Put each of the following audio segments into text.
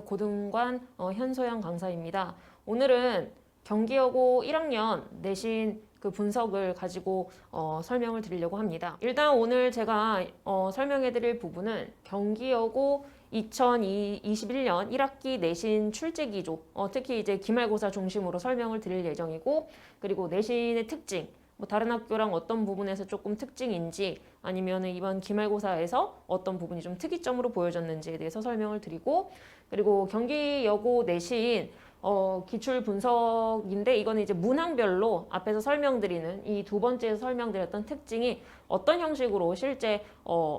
고등관 현소영 강사입니다. 오늘은 경기여고 1학년 내신 그 분석을 가지고 설명을 드리려고 합니다. 일단 오늘 제가 설명해 드릴 부분은 경기여고 2021년 1학기 내신 출제 기조, 특히 이제 기말고사 중심으로 설명을 드릴 예정이고, 그리고 내신의 특징, 뭐 다른 학교랑 어떤 부분에서 조금 특징인지, 아니면 이번 기말고사에서 어떤 부분이 좀 특이점으로 보여졌는지에 대해서 설명을 드리고, 그리고 경기여고 내신 기출 분석인데, 이거는 이제 문항별로 앞에서 설명드리는 이 두 번째 설명드렸던 특징이 어떤 형식으로 실제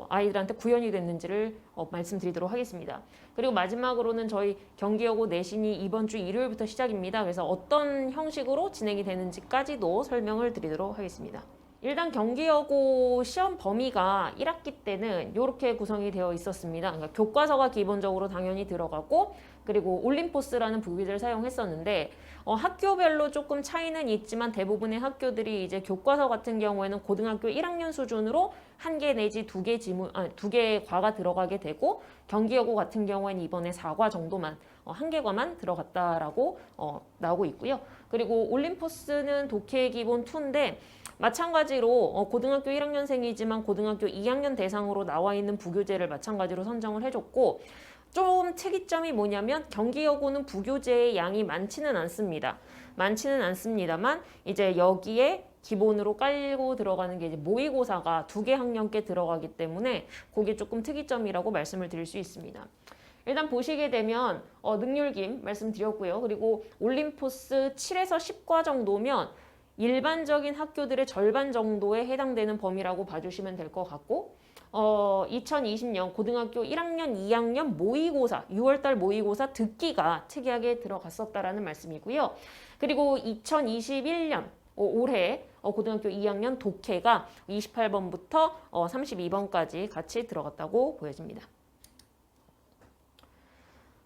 아이들한테 구현이 됐는지를 말씀드리도록 하겠습니다. 그리고 마지막으로는 저희 경기여고 내신이 이번 주 일요일부터 시작입니다. 그래서 어떤 형식으로 진행이 되는지까지도 설명을 드리도록 하겠습니다. 일단 경기여고 시험 범위가 1학기 때는 이렇게 구성이 되어 있었습니다. 그러니까 교과서가 기본적으로 당연히 들어가고, 그리고 올림포스라는 부기를 사용했었는데, 학교별로 조금 차이는 있지만 대부분의 학교들이 이제 교과서 같은 경우에는 고등학교 1학년 수준으로 한 개 내지 두 개 과가 들어가게 되고, 경기여고 같은 경우에는 이번에 4과 정도만, 한 개 과만 들어갔다라고 나오고 있고요. 그리고 올림포스는 독해 기본 2인데, 마찬가지로 고등학교 1학년생이지만 고등학교 2학년 대상으로 나와 있는 부교재를 마찬가지로 선정을 해줬고, 좀 특이점이 뭐냐면 경기여고는 부교재의 양이 많지는 않습니다. 많지는 않습니다만 이제 여기에 기본으로 깔고 들어가는 게 이제 모의고사가 2개 학년께 들어가기 때문에 그게 조금 특이점이라고 말씀을 드릴 수 있습니다. 일단 보시게 되면 능률김 말씀드렸고요. 그리고 올림포스 7에서 10과 정도면 일반적인 학교들의 절반 정도에 해당되는 범위라고 봐주시면 될 것 같고, 2020년 고등학교 1학년, 2학년 모의고사, 6월달 모의고사 듣기가 특이하게 들어갔었다라는 말씀이고요. 그리고 2021년 올해 고등학교 2학년 독해가 28번부터 32번까지 같이 들어갔다고 보여집니다.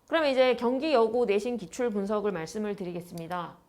그럼 이제 경기여고 내신 기출 분석을 말씀을 드리겠습니다.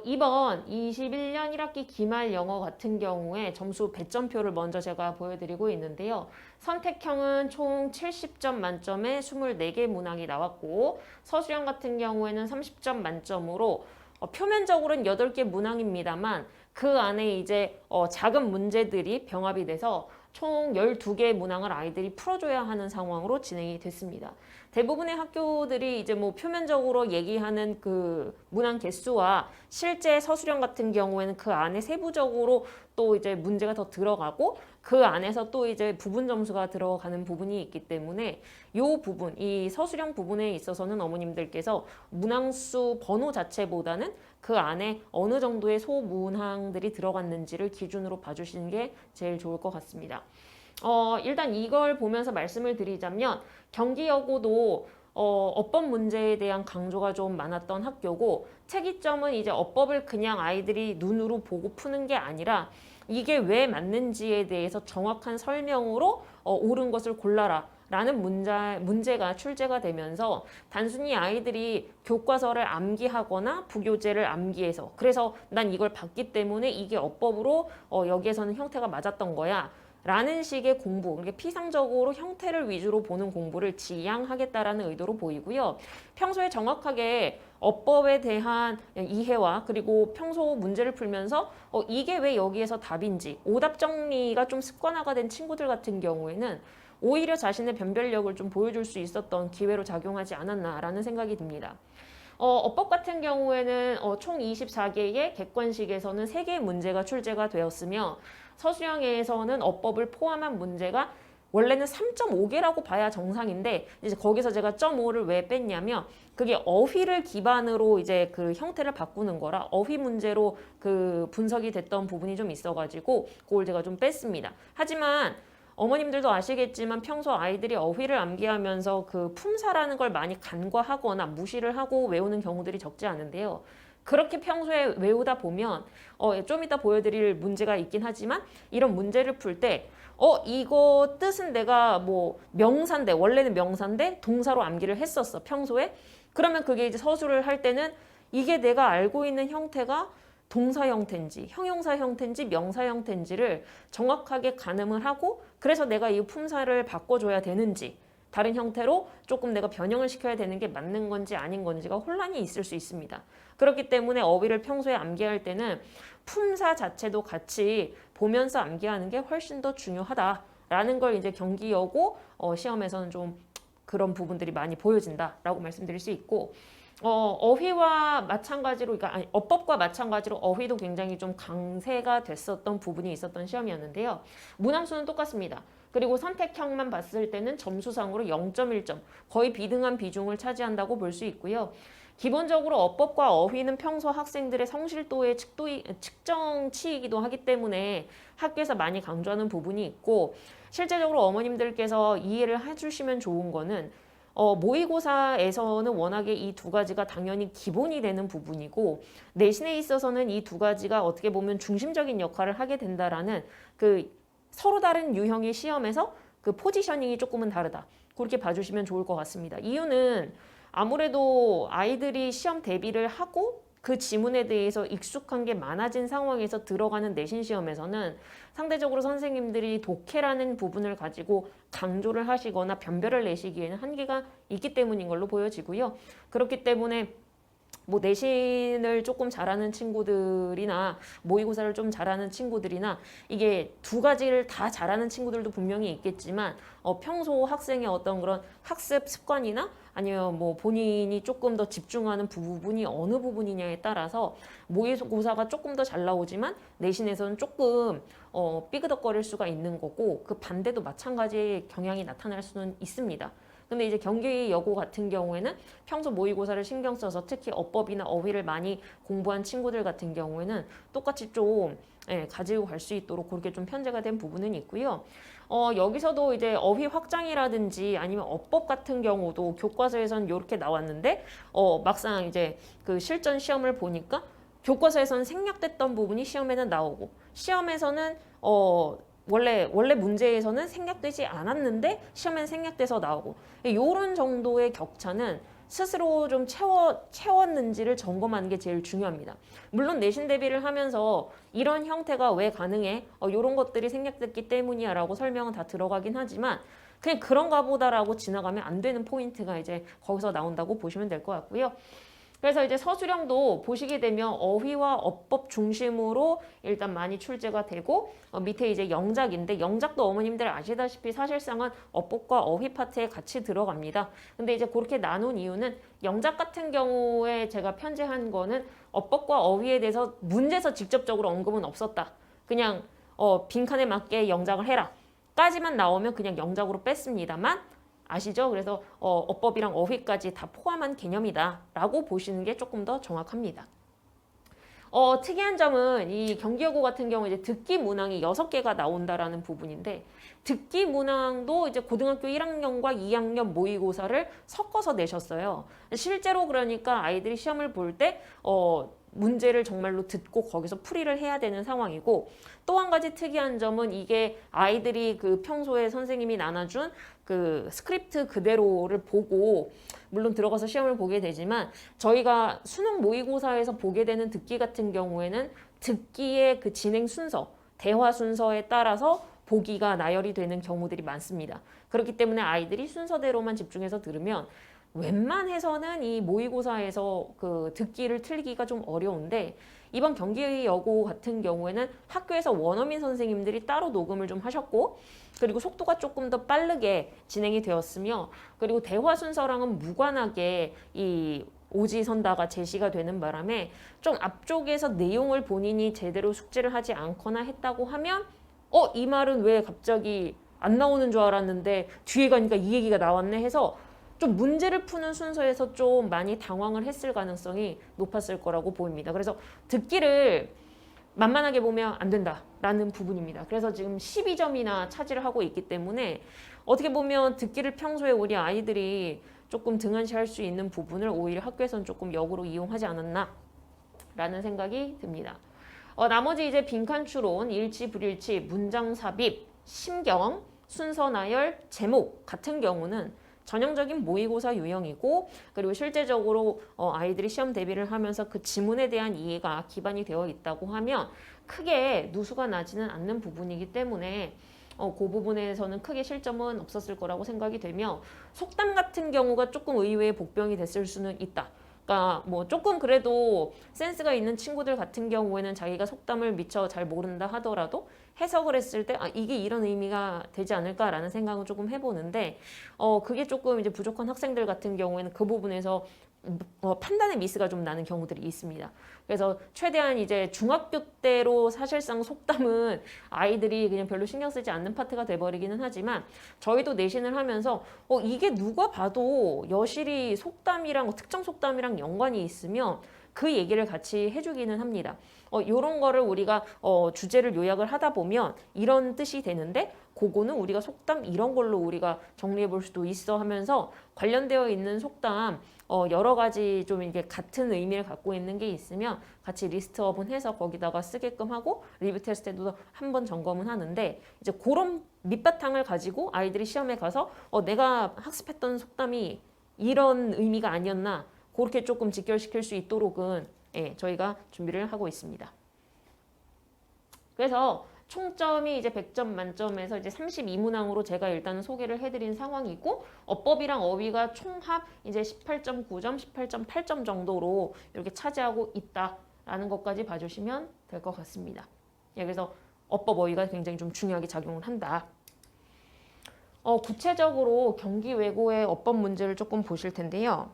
이번 21년 1학기 기말 영어 같은 경우에 점수 배점표를 먼저 제가 보여드리고 있는데요. 선택형은 총 70점 만점에 24개 문항이 나왔고, 서술형 같은 경우에는 30점 만점으로 표면적으로는 8개 문항입니다만 그 안에 이제 작은 문제들이 병합이 돼서 총 12개 문항을 아이들이 풀어줘야 하는 상황으로 진행이 됐습니다. 대부분의 학교들이 이제 뭐 표면적으로 얘기하는 그 문항 개수와 실제 서술형 같은 경우에는 그 안에 세부적으로 또 이제 문제가 더 들어가고, 그 안에서 또 이제 부분 점수가 들어가는 부분이 있기 때문에 이 부분, 이 서술형 부분에 있어서는 어머님들께서 문항수 번호 자체보다는 그 안에 어느 정도의 소문항들이 들어갔는지를 기준으로 봐주시는 게 제일 좋을 것 같습니다. 일단 이걸 보면서 말씀을 드리자면 경기여고도 어법 문제에 대한 강조가 좀 많았던 학교고, 특이점은 이제 어법을 그냥 아이들이 눈으로 보고 푸는 게 아니라 이게 왜 맞는지에 대해서 정확한 설명으로 옳은 것을 골라라 라는 문제가 출제가 되면서 단순히 아이들이 교과서를 암기하거나 부교재를 암기해서, 그래서 난 이걸 봤기 때문에 이게 어법으로 여기에서는 형태가 맞았던 거야 라는 식의 공부, 그러니까 피상적으로 형태를 위주로 보는 공부를 지양하겠다라는 의도로 보이고요. 평소에 정확하게 어법에 대한 이해와 그리고 평소 문제를 풀면서 이게 왜 여기에서 답인지 오답 정리가 좀 습관화가 된 친구들 같은 경우에는 오히려 자신의 변별력을 좀 보여줄 수 있었던 기회로 작용하지 않았나라는 생각이 듭니다. 어법 같은 경우에는 총 24개의 객관식에서는 3개의 문제가 출제가 되었으며, 서술형에서는 어법을 포함한 문제가 원래는 3.5개라고 봐야 정상인데, 이제 거기서 제가 0.5를 왜 뺐냐면 그게 어휘를 기반으로 이제 그 형태를 바꾸는 거라 어휘 문제로 그 분석이 됐던 부분이 좀 있어가지고 그걸 제가 좀 뺐습니다. 하지만 어머님들도 아시겠지만 평소 아이들이 어휘를 암기하면서 그 품사라는 걸 많이 간과하거나 무시를 하고 외우는 경우들이 적지 않은데요. 그렇게 평소에 외우다 보면 좀 이따 보여드릴 문제가 있긴 하지만 이런 문제를 풀 때 이거 뜻은 내가 뭐 명사인데, 원래는 명사인데 동사로 암기를 했었어 평소에. 그러면 그게 이제 서술을 할 때는 이게 내가 알고 있는 형태가 동사 형태인지 형용사 형태인지 명사 형태인지를 정확하게 가늠을 하고, 그래서 내가 이 품사를 바꿔줘야 되는지 다른 형태로 조금 내가 변형을 시켜야 되는 게 맞는 건지 아닌 건지가 혼란이 있을 수 있습니다. 그렇기 때문에 어휘를 평소에 암기할 때는 품사 자체도 같이 보면서 암기하는 게 훨씬 더 중요하다라는 걸 이제 경기여고 시험에서는 좀 그런 부분들이 많이 보여진다라고 말씀드릴 수 있고, 어휘와 마찬가지로, 그러니까 아니, 어법과 마찬가지로 어휘도 굉장히 좀 강세가 됐었던 부분이 있었던 시험이었는데요. 문항수는 똑같습니다. 그리고 선택형만 봤을 때는 점수상으로 0.1점, 거의 비등한 비중을 차지한다고 볼 수 있고요. 기본적으로 어법과 어휘는 평소 학생들의 성실도의 측정치이기도 하기 때문에 학교에서 많이 강조하는 부분이 있고, 실제적으로 어머님들께서 이해를 해주시면 좋은 거는 모의고사에서는 워낙에 이 두 가지가 당연히 기본이 되는 부분이고, 내신에 있어서는 이 두 가지가 어떻게 보면 중심적인 역할을 하게 된다라는 그 서로 다른 유형의 시험에서 그 포지셔닝이 조금은 다르다. 그렇게 봐주시면 좋을 것 같습니다. 이유는 아무래도 아이들이 시험 대비를 하고 그 지문에 대해서 익숙한 게 많아진 상황에서 들어가는 내신 시험에서는 상대적으로 선생님들이 독해라는 부분을 가지고 강조를 하시거나 변별을 내시기에는 한계가 있기 때문인 걸로 보여지고요. 그렇기 때문에 뭐 내신을 조금 잘하는 친구들이나 모의고사를 좀 잘하는 친구들이나 이게 두 가지를 다 잘하는 친구들도 분명히 있겠지만 평소 학생의 어떤 그런 학습 습관이나 아니면 뭐 본인이 조금 더 집중하는 부분이 어느 부분이냐에 따라서 모의고사가 조금 더 잘 나오지만 내신에서는 조금 삐그덕거릴 수가 있는 거고, 그 반대도 마찬가지의 경향이 나타날 수는 있습니다. 근데 이제 경기여고 같은 경우에는 평소 모의고사를 신경 써서 특히 어법이나 어휘를 많이 공부한 친구들 같은 경우에는 똑같이 좀 가지고 갈 수 있도록 그렇게 좀 편제가 된 부분은 있고요. 여기서도 이제 어휘 확장이라든지 아니면 어법 같은 경우도 교과서에서는 이렇게 나왔는데 막상 이제 그 실전 시험을 보니까 교과서에서는 생략됐던 부분이 시험에는 나오고, 시험에서는 원래 문제에서는 생략되지 않았는데 시험엔 생략돼서 나오고, 이런 정도의 격차는 스스로 좀 채웠는지를 점검하는 게 제일 중요합니다. 물론 내신 대비를 하면서 이런 형태가 왜 가능해? 이런 것들이 생략됐기 때문이야 라고 설명은 다 들어가긴 하지만 그냥 그런가 보다라고 지나가면 안 되는 포인트가 이제 거기서 나온다고 보시면 될 것 같고요. 그래서 이제 서술형도 보시게 되면 어휘와 어법 중심으로 일단 많이 출제가 되고, 밑에 이제 영작인데, 영작도 어머님들 아시다시피 사실상은 어법과 어휘 파트에 같이 들어갑니다. 근데 이제 그렇게 나눈 이유는 영작 같은 경우에 제가 편제한 거는 어법과 어휘에 대해서 문제에서 직접적으로 언급은 없었다. 그냥 빈칸에 맞게 영작을 해라 까지만 나오면 그냥 영작으로 뺐습니다만, 아시죠? 그래서 어법이랑 어휘까지 다 포함한 개념이다 라고 보시는 게 조금 더 정확합니다. 특이한 점은 이 경기여고 같은 경우 이제 듣기 문항이 6개가 나온다라는 부분인데, 듣기 문항도 이제 고등학교 1학년과 2학년 모의고사를 섞어서 내셨어요. 실제로 그러니까 아이들이 시험을 볼 때 문제를 정말로 듣고 거기서 풀이를 해야 되는 상황이고, 또 한 가지 특이한 점은 이게 아이들이 그 평소에 선생님이 나눠준 그 스크립트 그대로를 보고 물론 들어가서 시험을 보게 되지만, 저희가 수능 모의고사에서 보게 되는 듣기 같은 경우에는 듣기의 그 진행 순서, 대화 순서에 따라서 보기가 나열이 되는 경우들이 많습니다. 그렇기 때문에 아이들이 순서대로만 집중해서 들으면 웬만해서는 이 모의고사에서 그 듣기를 틀기가 좀 어려운데, 이번 경기여고 같은 경우에는 학교에서 원어민 선생님들이 따로 녹음을 좀 하셨고, 그리고 속도가 조금 더 빠르게 진행이 되었으며, 그리고 대화 순서랑은 무관하게 이 오지선다가 제시가 되는 바람에 좀 앞쪽에서 내용을 본인이 제대로 숙지를 하지 않거나 했다고 하면 이 말은 왜 갑자기 안 나오는 줄 알았는데 뒤에 가니까 이 얘기가 나왔네 해서 좀 문제를 푸는 순서에서 좀 많이 당황을 했을 가능성이 높았을 거라고 보입니다. 그래서 듣기를 만만하게 보면 안 된다라는 부분입니다. 그래서 지금 12점이나 차지를 하고 있기 때문에 어떻게 보면 듣기를 평소에 우리 아이들이 조금 등한시할 수 있는 부분을 오히려 학교에서는 조금 역으로 이용하지 않았나라는 생각이 듭니다. 나머지 이제 빈칸 추론, 일치, 불일치, 문장 삽입, 심경, 순서 나열, 제목 같은 경우는 전형적인 모의고사 유형이고, 그리고 실제적으로 아이들이 시험 대비를 하면서 그 지문에 대한 이해가 기반이 되어 있다고 하면 크게 누수가 나지는 않는 부분이기 때문에 그 부분에서는 크게 실점은 없었을 거라고 생각이 되며 속담 같은 경우가 조금 의외의 복병이 됐을 수는 있다. 그러니까 뭐 조금 그래도 센스가 있는 친구들 같은 경우에는 자기가 속담을 미처 잘 모른다 하더라도 해석을 했을 때 이게 이런 의미가 되지 않을까라는 생각을 조금 해보는데 그게 조금 이제 부족한 학생들 같은 경우에는 그 부분에서 판단의 미스가 좀 나는 경우들이 있습니다. 그래서 최대한 이제 중학교 때로 사실상 속담은 아이들이 그냥 별로 신경 쓰지 않는 파트가 돼버리기는 하지만 저희도 내신을 하면서 이게 누가 봐도 여실히 속담이랑 특정 속담이랑 연관이 있으면 그 얘기를 같이 해주기는 합니다. 이런 거를 우리가 주제를 요약을 하다 보면 이런 뜻이 되는데 그거는 우리가 속담 이런 걸로 우리가 정리해 볼 수도 있어 하면서 관련되어 있는 속담 여러 가지 좀 이게 같은 의미를 갖고 있는 게 있으면 같이 리스트업은 해서 거기다가 쓰게끔 하고 리뷰 테스트 때도 한번 점검은 하는데 이제 그런 밑바탕을 가지고 아이들이 시험에 가서 내가 학습했던 속담이 이런 의미가 아니었나 그렇게 조금 직결시킬 수 있도록은 저희가 준비를 하고 있습니다. 그래서 총점이 이제 100점 만점에서 이제 32문항으로 제가 일단은 소개를 해드린 상황이고 어법이랑 어휘가 총합 이제 18.9점, 18.8점 정도로 이렇게 차지하고 있다라는 것까지 봐주시면 될 것 같습니다. 그래서 어법 어휘가 굉장히 좀 중요하게 작용을 한다. 구체적으로 경기 외고의 어법 문제를 조금 보실 텐데요.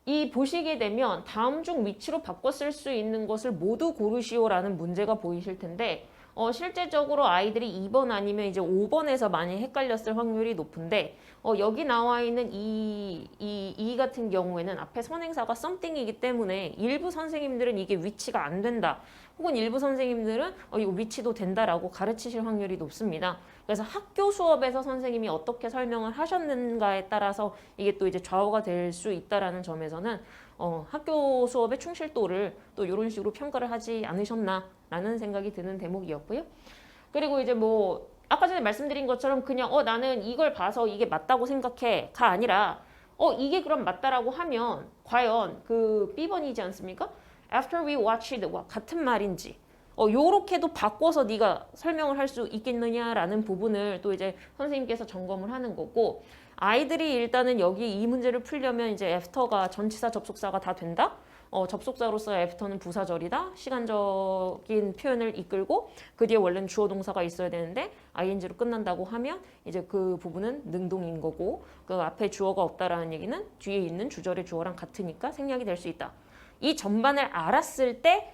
이 보시게 되면 다음 중 위치로 바꿔 쓸 수 있는 것을 모두 고르시오라는 문제가 보이실 텐데 실제적으로 아이들이 2번 아니면 이제 5번에서 많이 헷갈렸을 확률이 높은데 여기 나와 있는 이 같은 경우에는 앞에 선행사가 something이기 때문에 일부 선생님들은 이게 위치가 안 된다. 혹은 일부 선생님들은 이거 위치도 된다라고 가르치실 확률이 높습니다. 그래서 학교 수업에서 선생님이 어떻게 설명을 하셨는가에 따라서 이게 또 이제 좌우가 될 수 있다라는 점에서는 학교 수업의 충실도를 또 이런 식으로 평가를 하지 않으셨나라는 생각이 드는 대목이었고요. 그리고 이제 뭐 아까 전에 말씀드린 것처럼 그냥 나는 이걸 봐서 이게 맞다고 생각해가 아니라 이게 그럼 맞다라고 하면 과연 그 B번이지 않습니까? After we watched와 같은 말인지 요렇게도 바꿔서 네가 설명을 할 수 있겠느냐라는 부분을 또 이제 선생님께서 점검을 하는 거고 아이들이 일단은 여기 이 문제를 풀려면 이제 after가 전치사 접속사가 다 된다? 접속사로서 after는 부사절이다. 시간적인 표현을 이끌고 그 뒤에 원래는 주어 동사가 있어야 되는데 ing로 끝난다고 하면 이제 그 부분은 능동인 거고 그 앞에 주어가 없다라는 얘기는 뒤에 있는 주절의 주어랑 같으니까 생략이 될 수 있다. 이 전반을 알았을 때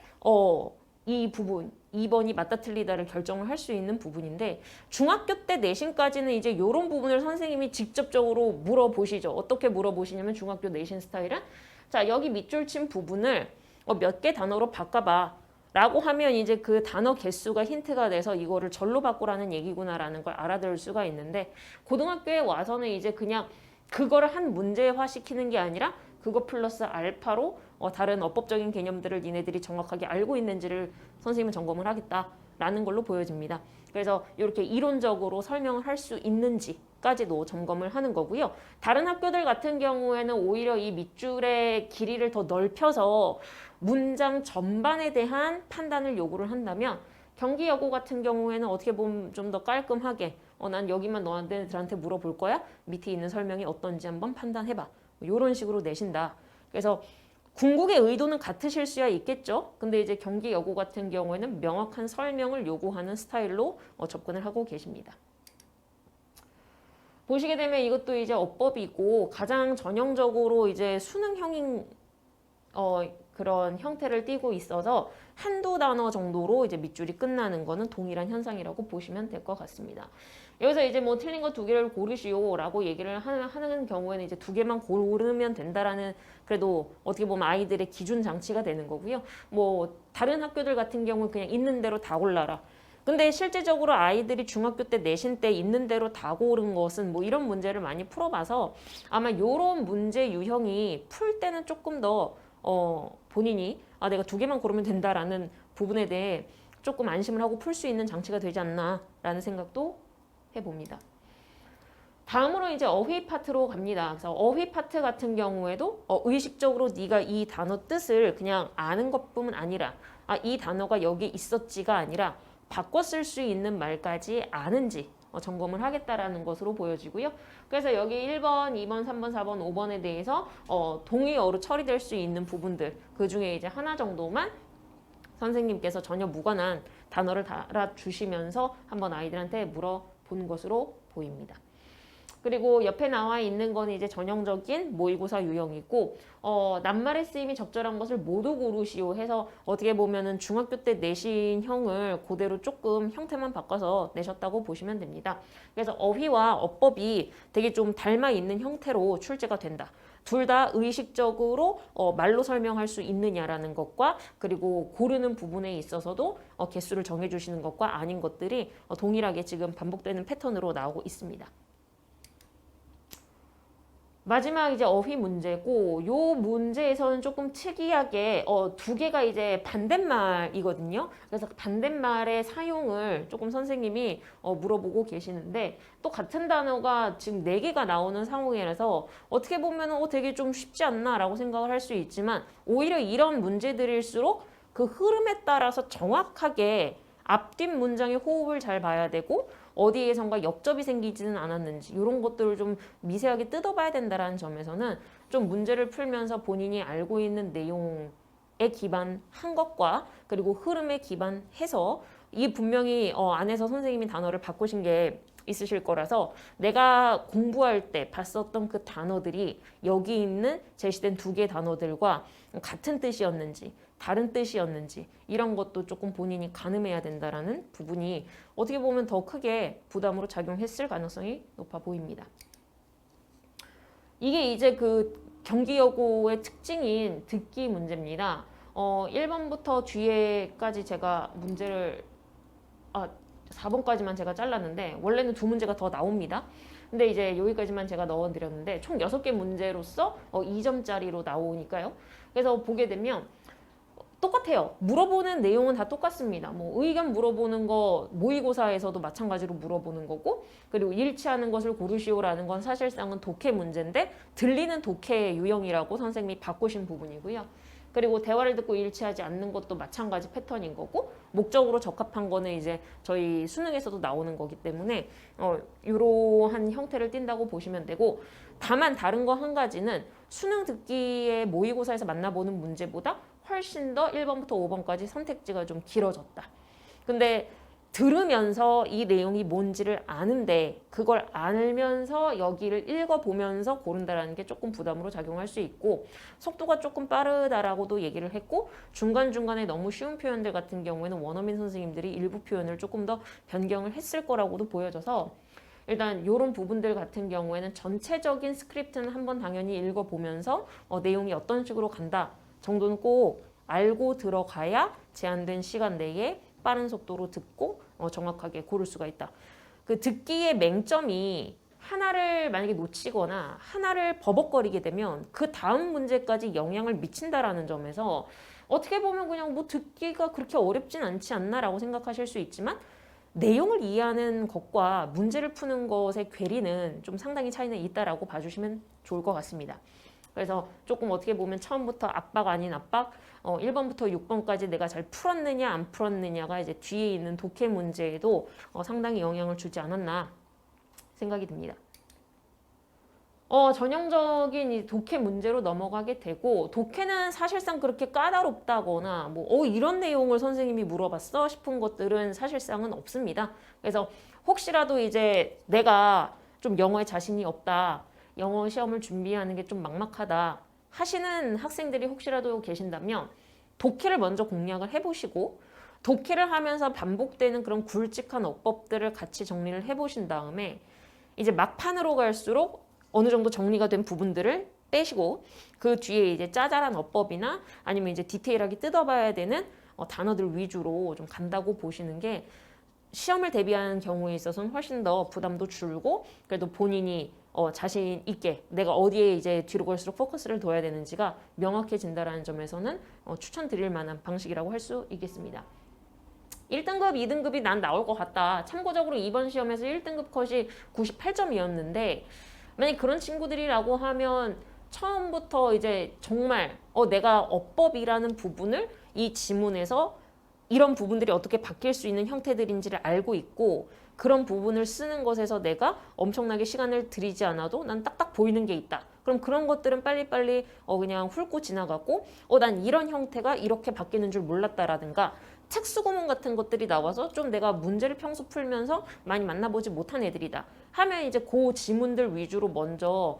이 부분 2번이 맞다 틀리다를 결정을 할 수 있는 부분인데 중학교 때 내신까지는 이제 이런 부분을 선생님이 직접적으로 물어보시죠. 어떻게 물어보시냐면 중학교 내신 스타일은 자 여기 밑줄 친 부분을 몇 개 단어로 바꿔봐 라고 하면 이제 그 단어 개수가 힌트가 돼서 이거를 절로 바꾸라는 얘기구나라는 걸 알아들을 수가 있는데 고등학교에 와서는 이제 그냥 그거를 한 문제화 시키는 게 아니라 그거 플러스 알파로 다른 어법적인 개념들을 니네들이 정확하게 알고 있는지를 선생님은 점검을 하겠다라는 걸로 보여집니다. 그래서 이렇게 이론적으로 설명을 할 수 있는지까지도 점검을 하는 거고요. 다른 학교들 같은 경우에는 오히려 이 밑줄의 길이를 더 넓혀서 문장 전반에 대한 판단을 요구를 한다면 경기 여고 같은 경우에는 어떻게 보면 좀 더 깔끔하게 난 여기만 너한테들한테 물어볼 거야. 밑에 있는 설명이 어떤지 한번 판단해봐. 이런 식으로 내신다. 그래서 궁극의 의도는 같으실 수야 있겠죠. 근데 이제 경기 여고 같은 경우에는 명확한 설명을 요구하는 스타일로 접근을 하고 계십니다. 보시게 되면 이것도 이제 어법이고 가장 전형적으로 이제 수능형인 그런 형태를 띠고 있어서 한두 단어 정도로 이제 밑줄이 끝나는 거는 동일한 현상이라고 보시면 될 것 같습니다. 여기서 이제 뭐 틀린 거 2개를 고르시오라고 얘기를 하는 경우에는 이제 2개만 고르면 된다라는 그래도 어떻게 보면 아이들의 기준 장치가 되는 거고요. 뭐 다른 학교들 같은 경우는 그냥 있는 대로 다 골라라. 근데 실제적으로 아이들이 중학교 때 내신 때 있는 대로 다 고른 것은 뭐 이런 문제를 많이 풀어봐서 아마 이런 문제 유형이 풀 때는 조금 더 본인이 내가 2개만 고르면 된다라는 부분에 대해 조금 안심을 하고 풀 수 있는 장치가 되지 않나라는 생각도 해봅니다. 다음으로 이제 어휘 파트로 갑니다. 그래서 어휘 파트 같은 경우에도 의식적으로 네가 이 단어 뜻을 그냥 아는 것뿐만 아니라 이 단어가 여기 있었지가 아니라 바꿔 쓸 수 있는 말까지 아는지 점검을 하겠다라는 것으로 보여지고요. 그래서 여기 1번, 2번, 3번, 4번, 5번에 대해서 동의어로 처리될 수 있는 부분들 그 중에 이제 하나 정도만 선생님께서 전혀 무관한 단어를 달아주시면서 한번 아이들한테 물어본 것으로 보입니다. 그리고 옆에 나와 있는 건 이제 전형적인 모의고사 유형이고 낱말의 쓰임이 적절한 것을 모두 고르시오 해서 어떻게 보면은 중학교 때 내신 형을 그대로 조금 형태만 바꿔서 내셨다고 보시면 됩니다. 그래서 어휘와 어법이 되게 좀 닮아 있는 형태로 출제가 된다. 둘 다 의식적으로 말로 설명할 수 있느냐라는 것과 그리고 고르는 부분에 있어서도 개수를 정해주시는 것과 아닌 것들이 동일하게 지금 반복되는 패턴으로 나오고 있습니다. 마지막 이제 어휘 문제고 요 문제에서는 조금 특이하게 두 개가 이제 반대말이거든요. 그래서 반대말의 사용을 조금 선생님이 물어보고 계시는데 또 같은 단어가 지금 4개가 나오는 상황이라서 어떻게 보면 되게 좀 쉽지 않나라고 생각을 할 수 있지만 오히려 이런 문제들일수록 그 흐름에 따라서 정확하게 앞뒷 문장의 호흡을 잘 봐야 되고 어디에선가 역접이 생기지는 않았는지 이런 것들을 좀 미세하게 뜯어봐야 된다는 점에서는 좀 문제를 풀면서 본인이 알고 있는 내용에 기반한 것과 그리고 흐름에 기반해서 이 분명히 안에서 선생님이 단어를 바꾸신 게 있으실 거라서 내가 공부할 때 봤었던 그 단어들이 여기 있는 제시된 2개의 단어들과 같은 뜻이었는지 다른 뜻이었는지 이런 것도 조금 본인이 가늠해야 된다라는 부분이 어떻게 보면 더 크게 부담으로 작용했을 가능성이 높아 보입니다. 이게 이제 그 경기여고의 특징인 듣기 문제입니다. 1번부터 뒤에까지 제가 문제를 4번까지만 제가 잘랐는데 원래는 2문제가 더 나옵니다. 근데 이제 여기까지만 제가 넣어드렸는데 총 6개 문제로서 2점짜리로 나오니까요. 그래서 보게 되면 똑같아요. 물어보는 내용은 다 똑같습니다. 뭐 의견 물어보는 거 모의고사에서도 마찬가지로 물어보는 거고 그리고 일치하는 것을 고르시오라는 건 사실상은 독해 문제인데 들리는 독해 유형이라고 선생님이 바꾸신 부분이고요. 그리고 대화를 듣고 일치하지 않는 것도 마찬가지 패턴인 거고 목적으로 적합한 거는 이제 저희 수능에서도 나오는 거기 때문에 이러한 형태를 띈다고 보시면 되고 다만 다른 거 한 가지는 수능 듣기의 모의고사에서 만나보는 문제보다 훨씬 더 1번부터 5번까지 선택지가 좀 길어졌다. 근데 들으면서 이 내용이 뭔지를 아는데 그걸 알면서 여기를 읽어보면서 고른다라는 게 조금 부담으로 작용할 수 있고 속도가 조금 빠르다라고도 얘기를 했고 중간중간에 너무 쉬운 표현들 같은 경우에는 원어민 선생님들이 일부 표현을 조금 더 변경을 했을 거라고도 보여져서 일단 이런 부분들 같은 경우에는 전체적인 스크립트는 한번 당연히 읽어보면서 내용이 어떤 식으로 간다 정도는 꼭 알고 들어가야 제한된 시간 내에 빠른 속도로 듣고 정확하게 고를 수가 있다. 그 듣기의 맹점이 하나를 만약에 놓치거나 하나를 버벅거리게 되면 그 다음 문제까지 영향을 미친다라는 점에서 어떻게 보면 그냥 뭐 듣기가 그렇게 어렵진 않지 않나라고 생각하실 수 있지만 내용을 이해하는 것과 문제를 푸는 것의 괴리는 좀 상당히 차이는 있다라고 봐주시면 좋을 것 같습니다. 그래서 조금 어떻게 보면 처음부터 압박 아닌 압박 1번부터 6번까지 내가 잘 풀었느냐 안 풀었느냐가 이제 뒤에 있는 독해 문제에도 상당히 영향을 주지 않았나 생각이 듭니다. 전형적인 이 독해 문제로 넘어가게 되고 독해는 사실상 그렇게 까다롭다거나 뭐 이런 내용을 선생님이 물어봤어 싶은 것들은 사실상은 없습니다. 그래서 혹시라도 이제 내가 좀 영어에 자신이 없다 영어 시험을 준비하는 게 좀 막막하다 하시는 학생들이 혹시라도 계신다면 독해를 먼저 공략을 해보시고 독해를 하면서 반복되는 그런 굵직한 어법들을 같이 정리를 해보신 다음에 이제 막판으로 갈수록 어느 정도 정리가 된 부분들을 빼시고 그 뒤에 이제 짜잘한 어법이나 아니면 이제 디테일하게 뜯어봐야 되는 단어들 위주로 좀 간다고 보시는 게 시험을 대비하는 경우에 있어서는 훨씬 더 부담도 줄고 그래도 본인이 자신 있게 내가 어디에 이제 뒤로 갈수록 포커스를 둬야 되는지가 명확해진다는 점에서는 추천드릴 만한 방식이라고 할 수 있겠습니다. 1등급, 2등급이 난 나올 것 같다. 참고적으로 이번 시험에서 1등급 컷이 98점이었는데 만약 그런 친구들이라고 하면 처음부터 이제 정말 내가 어법이라는 부분을 이 지문에서 이런 부분들이 어떻게 바뀔 수 있는 형태들인지를 알고 있고 그런 부분을 쓰는 것에서 내가 엄청나게 시간을 들이지 않아도 난 딱딱 보이는 게 있다. 그럼 그런 것들은 빨리빨리 그냥 훑고 지나가고 난 이런 형태가 이렇게 바뀌는 줄 몰랐다라든가 특수구문 같은 것들이 나와서 좀 내가 문제를 평소 풀면서 많이 만나보지 못한 애들이다 하면 이제 그 지문들 위주로 먼저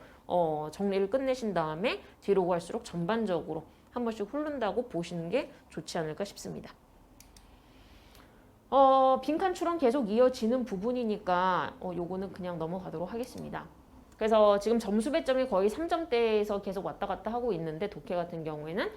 정리를 끝내신 다음에 뒤로 갈수록 전반적으로 한 번씩 흐른다고 보시는 게 좋지 않을까 싶습니다. 빈칸 추론 계속 이어지는 부분이니까 요거는 그냥 넘어가도록 하겠습니다. 그래서 지금 점수 배점이 거의 3점대에서 계속 왔다 갔다 하고 있는데 독해 같은 경우에는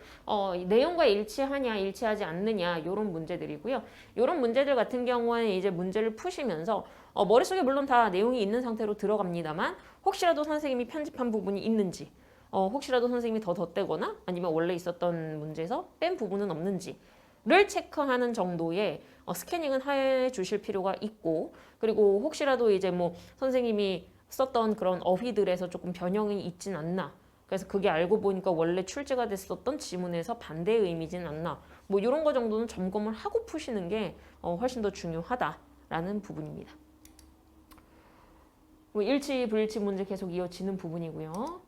내용과 일치하냐 일치하지 않느냐 이런 문제들이고요. 이런 문제들 같은 경우에는 이제 문제를 푸시면서 머릿속에 물론 다 내용이 있는 상태로 들어갑니다만 혹시라도 선생님이 편집한 부분이 있는지 혹시라도 선생님이 더 덧대거나 아니면 원래 있었던 문제에서 뺀 부분은 없는지를 체크하는 정도의 스캐닝은 해 주실 필요가 있고 그리고 혹시라도 이제 뭐 선생님이 썼던 그런 어휘들에서 조금 변형이 있진 않나 그래서 그게 알고 보니까 원래 출제가 됐었던 지문에서 반대의 의미진 않나 뭐 이런 거 정도는 점검을 하고 푸시는 게 훨씬 더 중요하다라는 부분입니다. 뭐 일치 불일치 문제 계속 이어지는 부분이고요.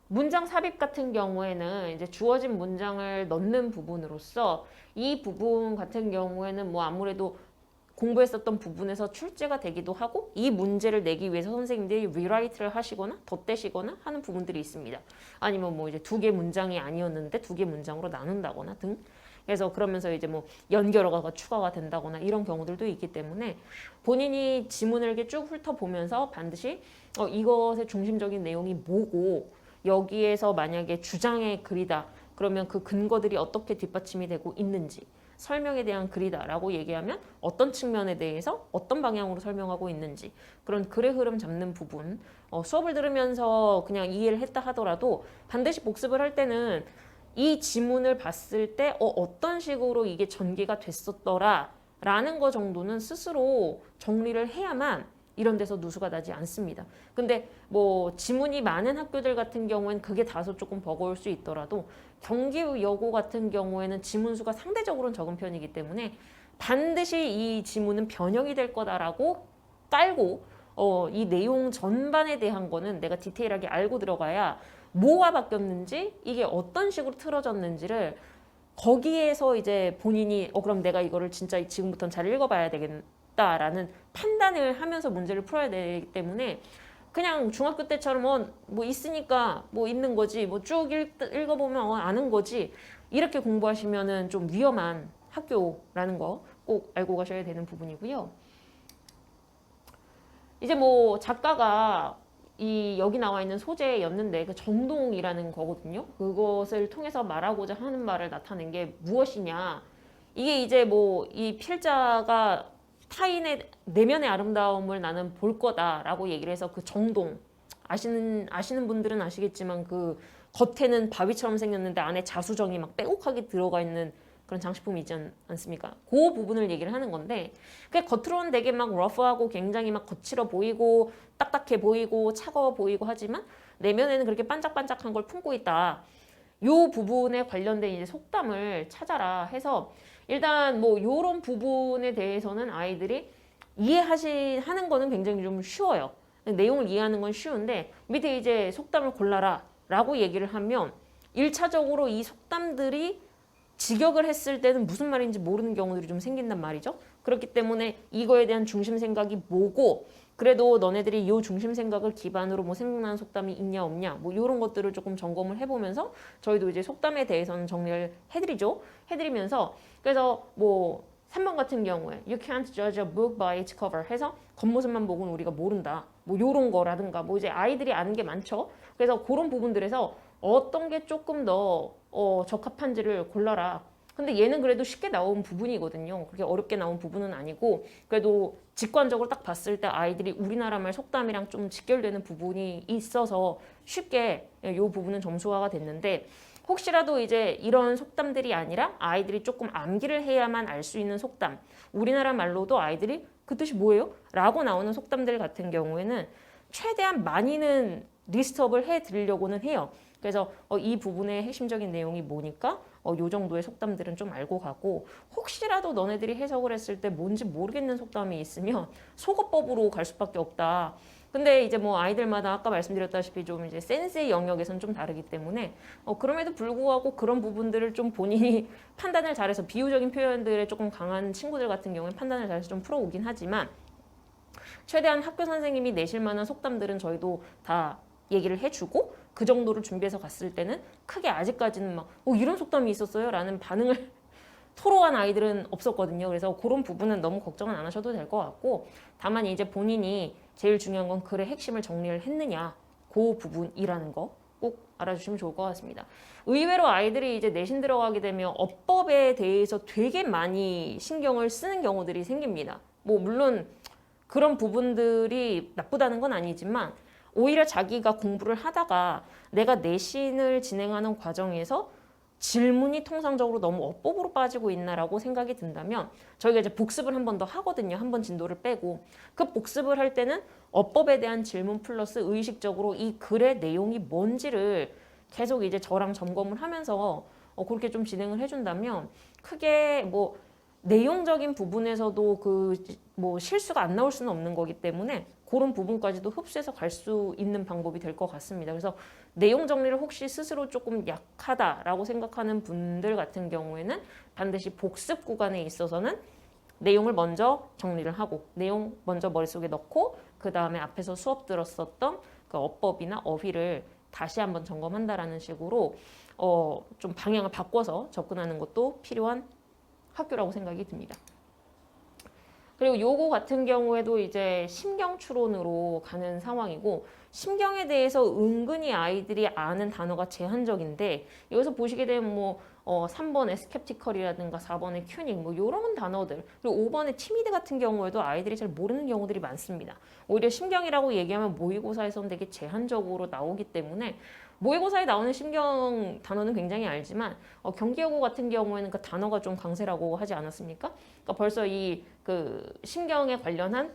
문장 삽입 같은 경우에는 이제 주어진 문장을 넣는 부분으로서 이 부분 같은 경우에는 뭐 아무래도 공부했었던 부분에서 출제가 되기도 하고 이 문제를 내기 위해서 선생님들이 리라이트를 하시거나 덧대시거나 하는 부분들이 있습니다. 아니면 뭐 이제 2개 문장이 아니었는데 2개 문장으로 나눈다거나 등 그래서 그러면서 이제 뭐 연결어가 추가가 된다거나 이런 경우들도 있기 때문에 본인이 지문을 이렇게 쭉 훑어보면서 반드시 이것의 중심적인 내용이 뭐고 여기에서 만약에 주장의 글이다 그러면 그 근거들이 어떻게 뒷받침이 되고 있는지 설명에 대한 글이다라고 얘기하면 어떤 측면에 대해서 어떤 방향으로 설명하고 있는지 그런 글의 흐름 잡는 부분 수업을 들으면서 그냥 이해를 했다 하더라도 반드시 복습을 할 때는 이 지문을 봤을 때 어떤 식으로 이게 전개가 됐었더라 라는 거 정도는 스스로 정리를 해야만 이런 데서 누수가 나지 않습니다. 근데 뭐 지문이 많은 학교들 같은 경우에는 그게 다소 조금 버거울 수 있더라도 경기여고 같은 경우에는 지문수가 상대적으로는 적은 편이기 때문에 반드시 이 지문은 변형이 될 거다라고 깔고 이 내용 전반에 대한 거는 내가 디테일하게 알고 들어가야 뭐가 바뀌었는지 이게 어떤 식으로 틀어졌는지를 거기에서 이제 본인이 그럼 내가 이거를 진짜 지금부터는 잘 읽어봐야 되겠다라는 판단을 하면서 문제를 풀어야 되기 때문에 그냥 중학교 때처럼 뭐 있으니까 뭐 있는 거지 뭐 쭉 읽어보면 아는 거지 이렇게 공부하시면은 좀 위험한 학교라는 거 꼭 알고 가셔야 되는 부분이고요. 이제 뭐 작가가 여기 나와 있는 소재였는데 그 정동이라는 거거든요. 그것을 통해서 말하고자 하는 말을 나타낸 게 무엇이냐. 이게 이제 뭐 이 필자가 타인의 내면의 아름다움을 나는 볼 거다라고 얘기를 해서 그 정동 아시는 분들은 아시겠지만 그 겉에는 바위처럼 생겼는데 안에 자수정이 막 빼곡하게 들어가 있는 그런 장식품이 있지 않습니까? 그 부분을 얘기를 하는 건데 그게 겉으로는 되게 막 러프하고 굉장히 막 거칠어 보이고 딱딱해 보이고 차가워 보이고 하지만 내면에는 그렇게 반짝반짝한 걸 품고 있다. 요 부분에 관련된 이제 속담을 찾아라 해서 일단 뭐 요런 부분에 대해서는 아이들이 하는 거는 굉장히 좀 쉬워요. 내용을 이해하는 건 쉬운데 밑에 이제 속담을 골라라 라고 얘기를 하면 1차적으로 이 속담들이 직역을 했을 때는 무슨 말인지 모르는 경우들이 좀 생긴단 말이죠. 그렇기 때문에 이거에 대한 중심 생각이 뭐고 그래도 너네들이 이 중심 생각을 기반으로 뭐 생각나는 속담이 있냐 없냐 뭐 이런 것들을 조금 점검을 해보면서 저희도 이제 속담에 대해서는 정리를 해드리면서 그래서 뭐 3번 같은 경우에 You can't judge a book by its cover 해서 겉모습만 보고는 우리가 모른다 뭐 이런 거라든가 뭐 이제 아이들이 아는 게 많죠. 그래서 그런 부분들에서 어떤 게 조금 더 적합한지를 골라라. 근데 얘는 그래도 쉽게 나온 부분이거든요. 그렇게 어렵게 나온 부분은 아니고 그래도 직관적으로 딱 봤을 때 아이들이 우리나라 말 속담이랑 좀 직결되는 부분이 있어서 쉽게 이 부분은 점수화가 됐는데 혹시라도 이제 이런 속담들이 아니라 아이들이 조금 암기를 해야만 알 수 있는 속담 우리나라 말로도 아이들이 그 뜻이 뭐예요? 라고 나오는 속담들 같은 경우에는 최대한 많이는 리스트업을 해드리려고는 해요. 그래서 이 부분의 핵심적인 내용이 뭐니까 요 정도의 속담들은 좀 알고 가고, 혹시라도 너네들이 해석을 했을 때 뭔지 모르겠는 속담이 있으면 속어법으로 갈 수밖에 없다. 근데 이제 뭐 아이들마다 아까 말씀드렸다시피 좀 이제 센스의 영역에선 좀 다르기 때문에 그럼에도 불구하고 그런 부분들을 좀 본인이 판단을 잘해서, 비유적인 표현들에 조금 강한 친구들 같은 경우는 판단을 잘해서 좀 풀어오긴 하지만, 최대한 학교 선생님이 내실 만한 속담들은 저희도 다 얘기를 해주고, 그 정도를 준비해서 갔을 때는 크게 아직까지는 막 이런 속담이 있었어요? 라는 반응을 토로한 아이들은 없었거든요. 그래서 그런 부분은 너무 걱정은 안 하셔도 될 것 같고, 다만 이제 본인이 제일 중요한 건 글의 핵심을 정리를 했느냐, 그 부분이라는 거 꼭 알아주시면 좋을 것 같습니다. 의외로 아이들이 이제 내신 들어가게 되면 어법에 대해서 되게 많이 신경을 쓰는 경우들이 생깁니다. 뭐 물론 그런 부분들이 나쁘다는 건 아니지만, 오히려 자기가 공부를 하다가 내가 내신을 진행하는 과정에서 질문이 통상적으로 너무 어법으로 빠지고 있나라고 생각이 든다면, 저희가 이제 복습을 한 번 더 하거든요. 한 번 진도를 빼고. 그 복습을 할 때는 어법에 대한 질문 플러스 의식적으로 이 글의 내용이 뭔지를 계속 이제 저랑 점검을 하면서 그렇게 좀 진행을 해준다면, 크게 뭐 내용적인 부분에서도 그 뭐 실수가 안 나올 수는 없는 거기 때문에 그런 부분까지도 흡수해서 갈 수 있는 방법이 될 것 같습니다. 그래서 내용 정리를 혹시 스스로 조금 약하다라고 생각하는 분들 같은 경우에는 반드시 복습 구간에 있어서는 내용을 먼저 정리를 하고, 내용 먼저 머릿속에 넣고, 그 다음에 앞에서 수업 들었었던 그 어법이나 어휘를 다시 한번 점검한다라는 식으로 좀 방향을 바꿔서 접근하는 것도 필요한 학교라고 생각이 듭니다. 그리고 요거 같은 경우에도 이제 심경 추론으로 가는 상황이고, 심경에 대해서 은근히 아이들이 아는 단어가 제한적인데, 여기서 보시게 되면 뭐 3번의 스캡티컬이라든가 4번의 큐닝 뭐 요런 단어들, 그리고 5번의 티미드 같은 경우에도 아이들이 잘 모르는 경우들이 많습니다. 오히려 심경이라고 얘기하면 모의고사에서는 되게 제한적으로 나오기 때문에, 모의고사에 나오는 심경 단어는 굉장히 알지만 경기여고 같은 경우에는 그 단어가 좀 강세라고 하지 않았습니까? 그러니까 벌써 이 그 심경에 관련한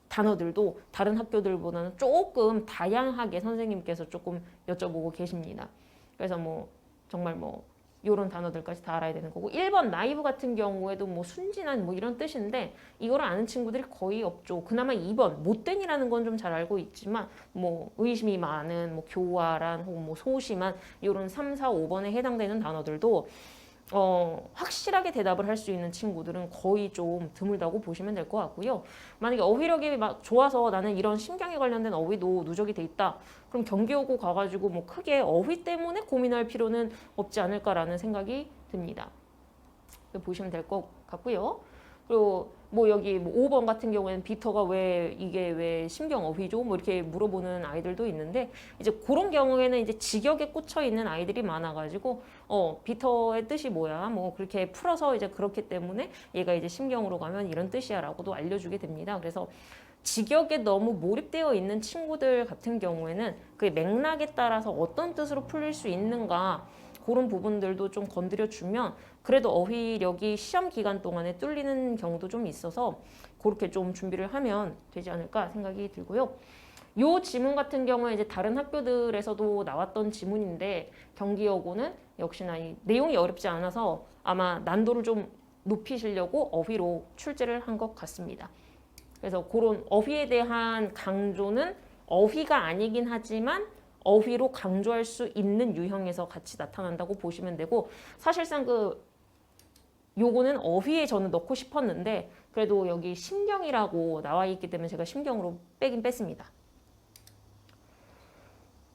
단어들도 다른 학교들보다는 조금 다양하게 선생님께서 조금 여쭤보고 계십니다. 그래서 뭐 정말 뭐 이런 단어들까지 다 알아야 되는 거고, 1번 나이브 같은 경우에도 뭐 순진한 뭐 이런 뜻인데 이거를 아는 친구들이 거의 없죠. 그나마 2번 못된이라는 건 좀 잘 알고 있지만, 뭐 의심이 많은, 뭐 교활한, 혹은 뭐 소심한 이런 3, 4, 5번에 해당되는 단어들도 확실하게 대답을 할 수 있는 친구들은 거의 좀 드물다고 보시면 될 것 같고요. 만약에 어휘력이 막 좋아서 나는 이런 심경에 관련된 어휘도 누적이 돼 있다. 그럼 경기여고 가가지고 뭐 크게 어휘 때문에 고민할 필요는 없지 않을까라는 생각이 듭니다. 보시면 될 것 같고요. 그리고 뭐 여기 뭐 5번 같은 경우에는 비터가 왜 이게 왜 심경 어휘죠? 뭐 이렇게 물어보는 아이들도 있는데, 이제 그런 경우에는 이제 직역에 꽂혀 있는 아이들이 많아가지고 비터의 뜻이 뭐야? 뭐 그렇게 풀어서 이제 그렇기 때문에 얘가 이제 심경으로 가면 이런 뜻이야라고도 알려주게 됩니다. 그래서 직역에 너무 몰입되어 있는 친구들 같은 경우에는 그 맥락에 따라서 어떤 뜻으로 풀릴 수 있는가, 그런 부분들도 좀 건드려주면 그래도 어휘력이 시험 기간 동안에 뚫리는 경우도 좀 있어서 그렇게 좀 준비를 하면 되지 않을까 생각이 들고요. 요 지문 같은 경우에 이제 다른 학교들에서도 나왔던 지문인데, 경기여고는 역시나 이 내용이 어렵지 않아서 아마 난도를 좀 높이시려고 어휘로 출제를 한 것 같습니다. 그래서 그런 어휘에 대한 강조는 어휘가 아니긴 하지만 어휘로 강조할 수 있는 유형에서 같이 나타난다고 보시면 되고, 사실상 그 요거는 어휘에 저는 넣고 싶었는데 그래도 여기 심경이라고 나와 있기 때문에 제가 심경으로 빼긴 뺐습니다.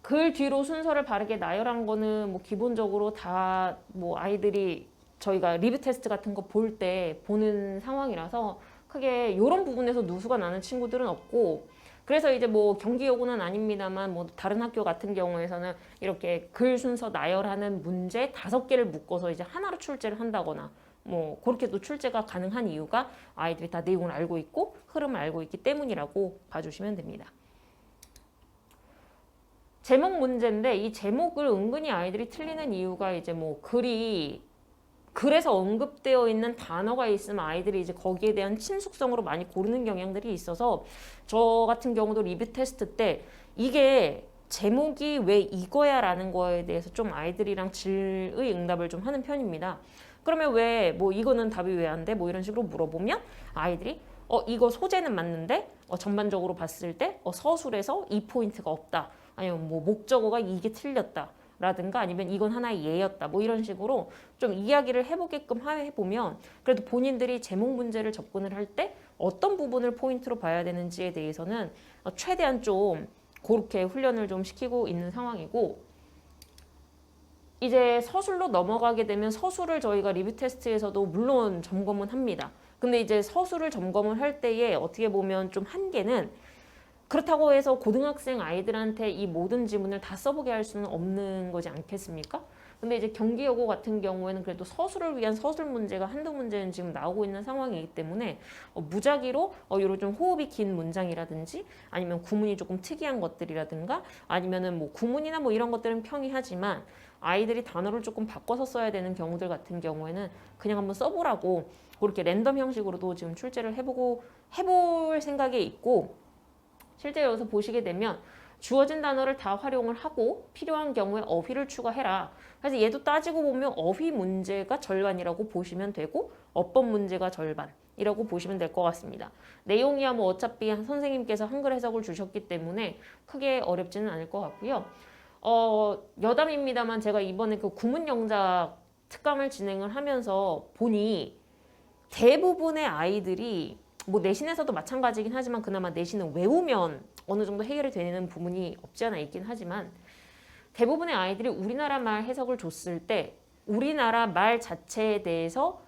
글 뒤로 순서를 바르게 나열한 거는 뭐 기본적으로 다 뭐 아이들이 저희가 리뷰 테스트 같은 거 볼 때 보는 상황이라서 크게 이런 부분에서 누수가 나는 친구들은 없고, 그래서 이제 뭐 경기여고는 아닙니다만 뭐 다른 학교 같은 경우에서는 이렇게 글 순서 나열하는 문제 5개를 묶어서 이제 하나로 출제를 한다거나 뭐 그렇게도 출제가 가능한 이유가 아이들이 다 내용을 알고 있고 흐름을 알고 있기 때문이라고 봐주시면 됩니다. 제목 문제인데, 이 제목을 은근히 아이들이 틀리는 이유가 이제 뭐 글에서 언급되어 있는 단어가 있으면 아이들이 이제 거기에 대한 친숙성으로 많이 고르는 경향들이 있어서, 저 같은 경우도 리뷰 테스트 때 이게 제목이 왜 이거야 라는 거에 대해서 좀 아이들이랑 질의 응답을 좀 하는 편입니다. 그러면 왜 뭐 이거는 답이 왜 안 돼? 뭐 이런 식으로 물어보면 아이들이 이거 소재는 맞는데 전반적으로 봤을 때 서술에서 이 포인트가 없다. 아니면 뭐 목적어가 이게 틀렸다. 라든가 아니면 이건 하나의 예였다. 뭐 이런 식으로 좀 이야기를 해보게끔 해보면 그래도 본인들이 제목 문제를 접근을 할 때 어떤 부분을 포인트로 봐야 되는지에 대해서는 최대한 좀 그렇게 훈련을 좀 시키고 있는 상황이고, 이제 서술로 넘어가게 되면 서술을 저희가 리뷰 테스트에서도 물론 점검은 합니다. 근데 이제 서술을 점검을 할 때에 어떻게 보면 좀 한계는, 그렇다고 해서 고등학생 아이들한테 이 모든 지문을 다 써보게 할 수는 없는 거지 않겠습니까? 근데 이제 경기여고 같은 경우에는 그래도 서술을 위한 서술 문제가 한두 문제는 지금 나오고 있는 상황이기 때문에 무작위로 이런 좀 호흡이 긴 문장이라든지 아니면 구문이 조금 특이한 것들이라든가 아니면은 뭐 구문이나 뭐 이런 것들은 평이하지만 아이들이 단어를 조금 바꿔서 써야 되는 경우들 같은 경우에는 그냥 한번 써보라고 그렇게 랜덤 형식으로도 지금 출제를 해볼 생각에 있고, 실제 여기서 보시게 되면 주어진 단어를 다 활용을 하고 필요한 경우에 어휘를 추가해라. 그래서 얘도 따지고 보면 어휘 문제가 절반이라고 보시면 되고 어법 문제가 절반이라고 보시면 될 것 같습니다. 내용이야 뭐 어차피 선생님께서 한글 해석을 주셨기 때문에 크게 어렵지는 않을 것 같고요. 여담입니다만 제가 이번에 그 구문 영작 특강을 진행을 하면서 보니 대부분의 아이들이 뭐 내신에서도 마찬가지긴 하지만 그나마 내신은 외우면 어느 정도 해결이 되는 부분이 없지 않아 있긴 하지만 대부분의 아이들이 우리나라 말 해석을 줬을 때 우리나라 말 자체에 대해서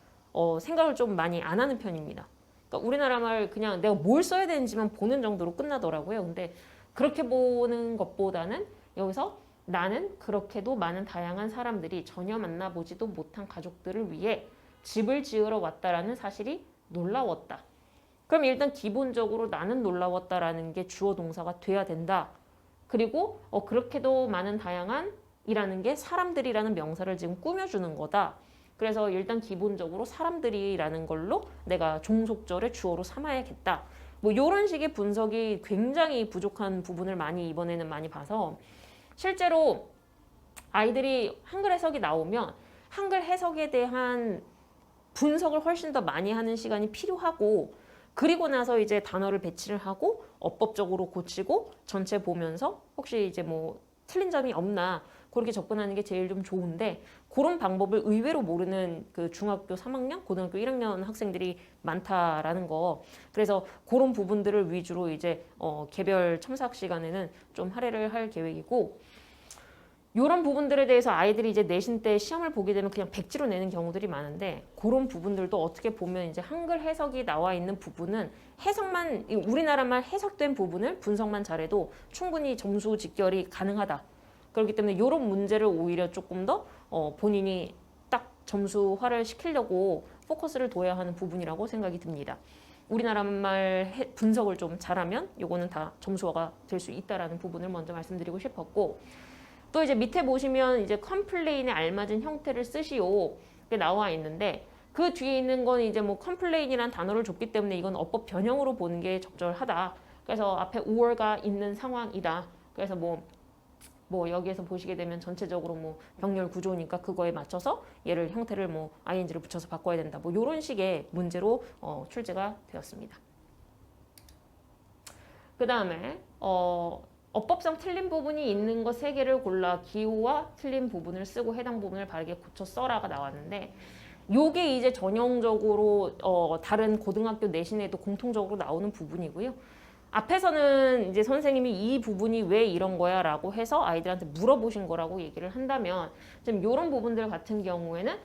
생각을 좀 많이 안 하는 편입니다. 그러니까 우리나라 말 그냥 내가 뭘 써야 되는지만 보는 정도로 끝나더라고요. 근데 그렇게 보는 것보다는 여기서 나는 그렇게도 많은 다양한 사람들이 전혀 만나보지도 못한 가족들을 위해 집을 지으러 왔다라는 사실이 놀라웠다. 그럼 일단 기본적으로 나는 놀라웠다라는 게 주어 동사가 돼야 된다. 그리고 그렇게도 많은 다양한 이라는 게 사람들이라는 명사를 지금 꾸며주는 거다. 그래서 일단 기본적으로 사람들이라는 걸로 내가 종속절의 주어로 삼아야겠다. 뭐 이런 식의 분석이 굉장히 부족한 부분을 이번에는 많이 봐서 실제로 아이들이 한글 해석이 나오면 한글 해석에 대한 분석을 훨씬 더 많이 하는 시간이 필요하고, 그리고 나서 이제 단어를 배치를 하고 어법적으로 고치고 전체 보면서 혹시 이제 뭐 틀린 점이 없나 그렇게 접근하는 게 제일 좀 좋은데, 그런 방법을 의외로 모르는 그 중학교 3학년, 고등학교 1학년 학생들이 많다라는 거. 그래서 그런 부분들을 위주로 이제 개별 첨삭 시간에는 좀 할애를 할 계획이고, 이런 부분들에 대해서 아이들이 이제 내신 때 시험을 보게 되면 그냥 백지로 내는 경우들이 많은데, 그런 부분들도 어떻게 보면 이제 한글 해석이 나와 있는 부분은 해석만, 우리나라말 해석된 부분을 분석만 잘해도 충분히 점수 직결이 가능하다. 그렇기 때문에 이런 문제를 오히려 조금 더 본인이 딱 점수화를 시키려고 포커스를 둬야 하는 부분이라고 생각이 듭니다. 우리나라 말 분석을 좀 잘하면 이거는 다 점수화가 될 수 있다라는 부분을 먼저 말씀드리고 싶었고, 또 이제 밑에 보시면 이제 컴플레인에 알맞은 형태를 쓰시오 게 나와 있는데, 그 뒤에 있는 건 이제 뭐 컴플레인이라는 단어를 줬기 때문에 이건 어법 변형으로 보는 게 적절하다. 그래서 앞에 or가 있는 상황이다. 그래서 뭐 여기에서 보시게 되면 전체적으로 뭐 병렬 구조니까 그거에 맞춰서 얘를 형태를 뭐 ing를 붙여서 바꿔야 된다. 뭐 이런 식의 문제로 출제가 되었습니다. 그 다음에 어법상 틀린 부분이 있는 것 3개를 골라 기호와 틀린 부분을 쓰고 해당 부분을 바르게 고쳐 써라가 나왔는데, 요게 이제 전형적으로 다른 고등학교 내신에도 공통적으로 나오는 부분이고요. 앞에서는 이제 선생님이 이 부분이 왜 이런 거야 라고 해서 아이들한테 물어보신 거라고 얘기를 한다면, 좀 이런 부분들 같은 경우에는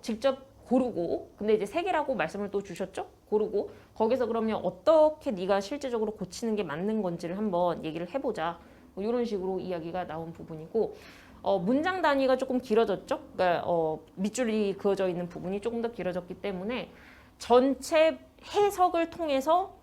직접 고르고, 근데 이제 3개라고 말씀을 또 주셨죠? 고르고 거기서 그러면 어떻게 네가 실제적으로 고치는 게 맞는 건지를 한번 얘기를 해보자. 뭐 이런 식으로 이야기가 나온 부분이고, 문장 단위가 조금 길어졌죠? 그러니까 밑줄이 그어져 있는 부분이 조금 더 길어졌기 때문에 전체 해석을 통해서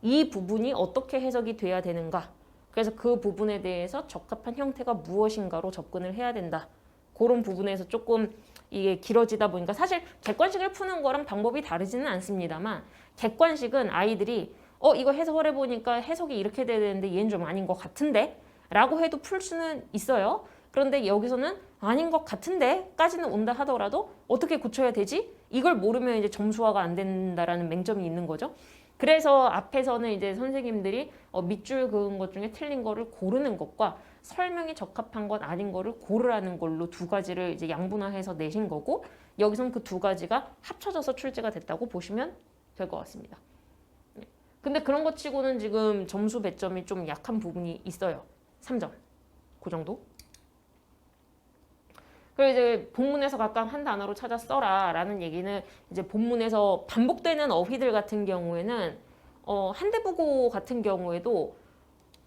이 부분이 어떻게 해석이 돼야 되는가, 그래서 그 부분에 대해서 적합한 형태가 무엇인가로 접근을 해야 된다. 그런 부분에서 조금 이게 길어지다 보니까, 사실 객관식을 푸는 거랑 방법이 다르지는 않습니다만, 객관식은 아이들이 이거 해석을 해보니까 해석이 이렇게 돼야 되는데 얘는 좀 아닌 것 같은데? 라고 해도 풀 수는 있어요. 그런데 여기서는 아닌 것 같은데 까지는 온다 하더라도 어떻게 고쳐야 되지? 이걸 모르면 이제 점수화가 안 된다라는 맹점이 있는 거죠. 그래서 앞에서는 이제 선생님들이 밑줄 그은 것 중에 틀린 거를 고르는 것과 설명이 적합한 것 아닌 거를 고르라는 걸로 두 가지를 이제 양분화해서 내신 거고, 여기서는 그 두 가지가 합쳐져서 출제가 됐다고 보시면 될 것 같습니다. 근데 그런 것 치고는 지금 점수 배점이 좀 약한 부분이 있어요. 3점. 그 정도? 그리고 이제 본문에서 각각 한 단어로 찾아 써라 라는 얘기는 이제 본문에서 반복되는 어휘들 같은 경우에는 한대부고 같은 경우에도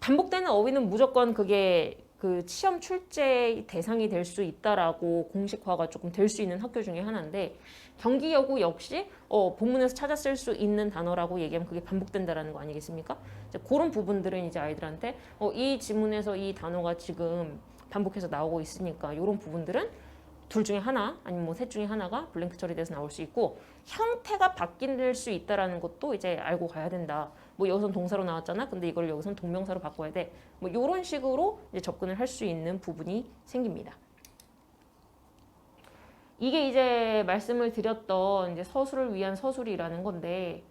반복되는 어휘는 무조건 그게 그 시험 출제 대상이 될 수 있다라고 공식화가 조금 될 수 있는 학교 중에 하나인데, 경기여고 역시 본문에서 찾아 쓸 수 있는 단어라고 얘기하면 그게 반복된다라는 거 아니겠습니까? 이제 그런 부분들은 이제 아이들한테 이 지문에서 이 단어가 지금 반복해서 나오고 있으니까 이런 부분들은 둘 중에 하나 아니면 뭐 셋 중에 하나가 블랭크 처리돼서 나올 수 있고, 형태가 바뀔 수 있다라는 것도 이제 알고 가야 된다. 뭐 여기선 동사로 나왔잖아. 근데 이걸 여기선 동명사로 바꿔야 돼. 뭐 이런 식으로 이제 접근을 할 수 있는 부분이 생깁니다. 이게 이제 말씀을 드렸던 이제 서술을 위한 서술이라는 건데,